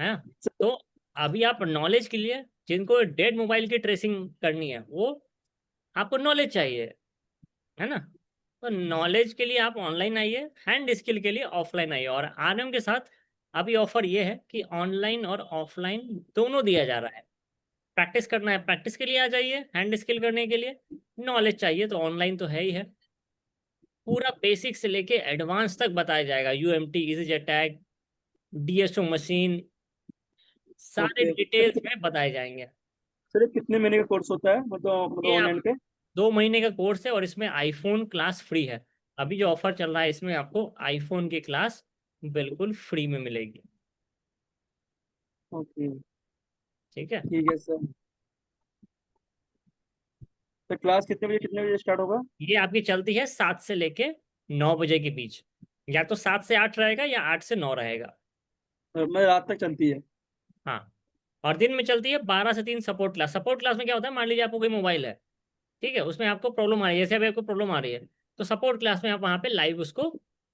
है ना? तो अभी आप नॉलेज के लिए, जिनको डेड मोबाइल की ट्रेसिंग करनी है, वो आपको नॉलेज चाहिए, है ना? तो नॉलेज के लिए आप ऑनलाइन आइए, हैंड स्किल के लिए ऑफलाइन आइए। और आरएम के साथ अभी ऑफर ये है कि ऑनलाइन और ऑफलाइन दोनों दिया जा रहा है। प्रैक्टिस करना है, प्रैक्टिस के लिए आ जाइए, हैंड स्किल करने के लिए नॉलेज चाहिए तो ऑनलाइन तो है ही है। पूरा बेसिक से लेके एडवांस तक बताया जाएगा, यूएमटी, इजीजेट टैग, डीएसओ मशीन, सारे ओके डिटेल्स में बताए जाएंगे। सर, ये कितने महीने का कोर्स होता है, मतलब ये आप ऑनलाइन पे? 2 महीने का कोर्स है और इसमें आईफोन क्लास फ्री है। अभी जो ऑफर चल रहा है इसमें आपको आईफोन की क्लास बिल्कुल फ्री में मिलेगी। ओके। ठीक है, ठीक है सर। तो क्लास कितने बजे स्टार्ट होगा? ये आपकी चलती है 7 से लेके 9 बजे के बीच, या तो 7 से 8 रहेगा या 8 से 9 रहेगा। मैं रात तक चलती है। हाँ, और दिन में चलती है 12 से 3 सपोर्ट क्लास। सपोर्ट क्लास में क्या होता है, मान लीजिए आपको कोई मोबाइल है, ठीक है, उसमें आपको प्रॉब्लम आ रही है, जैसे अभी आपको प्रॉब्लम आ रही है, तो सपोर्ट क्लास में आप वहाँ पे लाइव उसको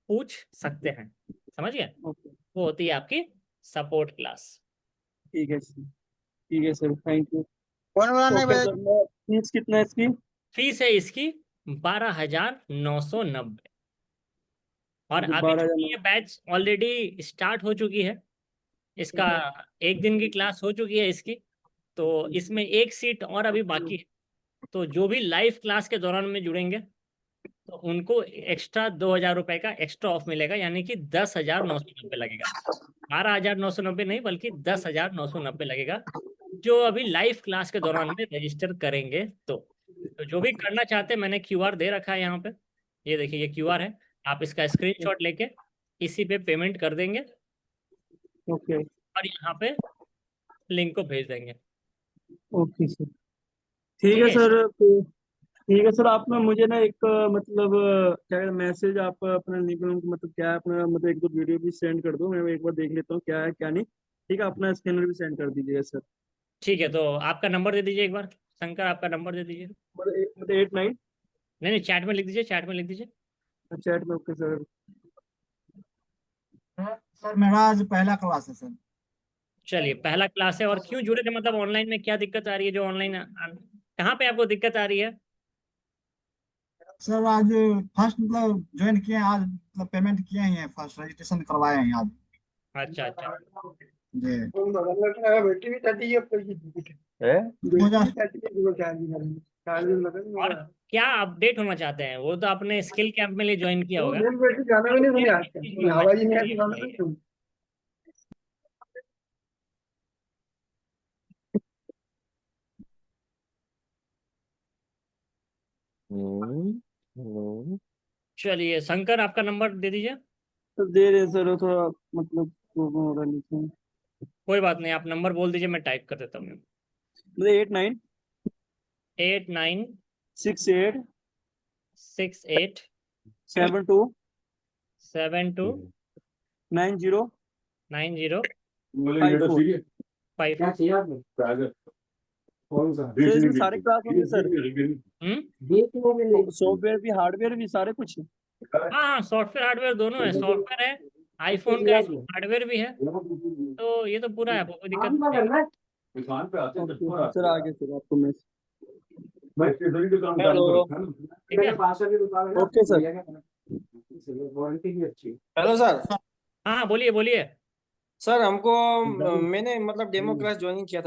पूछ सकते हैं। समझ गए? ओके। वो होती है आपकी सपोर्ट क्लास। ठीक है सर, ठीक है सर, थैंक यू। कौन बनाने ओके भाई? सर, मैं फीस कितना है इसकी? फीस है इसकी 12,990। और जो अभी 12,000 चूंकि ये बैच ऑलरेडी स्टार्ट हो चुकी है, इसका ठीक है। एक दिन की क्लास हो चुकी है इसकी, तो इसमें एक सीट और अभी बाकी है। तो जो भी लाइव क्लास के दौरान में जुड़ेंगे तो उनको एक्स्ट्रा 2,000 रुपये का एक्स्ट्रा ऑफ मिलेगा, यानी कि 10,990 लगेगा। 12,990 नहीं, बल्कि 10,990 लगेगा, जो अभी लाइव क्लास के दौरान में रजिस्टर करेंगे। तो जो भी करना चाहते हैं, मैंने क्यूआर दे रखा है यहाँ पे, ये देखिए, ये क्यूआर है, आप इसका स्क्रीनशॉट लेके इसी पे पेमेंट कर देंगे ओके। और यहाँ पे लिंक को भेज देंगे। ओके सर, ठीक ठीक है है, सर। तो ठीक है सर, आप ना मुझे ना एक मतलब क्या मैसेज, आप अपना निकल मतलब क्या है अपना, मतलब 1-2 वीडियो भी सेंड कर दो, मैं एक बार देख लेता हूँ क्या है क्या नहीं। ठीक है, अपना स्कैनर भी सेंड कर दीजिएगा सर। ठीक है, तो आपका नंबर दे दीजिए एक बार, शंकर, आपका नंबर दे दीजिए। मतलब 8-9 नहीं नहीं, चैट में लिख दीजिए, चैट में लिख दीजिए। चैट में। Okay sir. सर मेरा आज पहला क्लास है सर। चलिए, पहला क्लास है, और क्यों जुड़े थे, मतलब ऑनलाइन में क्या दिक्कत आ रही है, जो ऑनलाइन कहाँ पे आपको दिक्कत आ रही है? सर आज फर्स्ट मतलब ज्वाइन किए हैं आज, मतलब पेमेंट किए हैं, फर्स्ट रजिस्ट्रेशन करवाए हैं आज। अच्छा अच्छा। जी। है। 2000। और क्या अपडेट होना चाहते हैं? वो तो आपने स्किल कैंप में लिए ज्वाइन किया होगा। चलिए शंकर, आपका नंबर दे दीजिए। तो दे रहे सर, वो थोड़ा मतलब प्रॉब्लम हो रहा है नीचे। कोई बात नहीं, आप नंबर बोल दीजिए, मैं टाइप कर देता हूँ। मतलब 89 68 8968 72 72 90 90 54। 54। सर इसमें सारे क्लास होंगे सर, सॉफ्टवेयर भी हार्डवेयर भी सारे कुछ? हाँ हाँ, सॉफ्टवेयर हार्डवेयर दोनों है। सॉफ्टवेयर है, आईफोन का इसमें हार्डवेयर भी है, तो ये तो पूरा है, आपको कोई दिक्कत नहीं है। ओके, सर आगे सर आपको मैं हेलो ठीक है। Okay sir. Hello sir. हाँ बोलिए बोलिए। सर हमको मैंने मतलब डेमो क्लास ज्वाइन किया था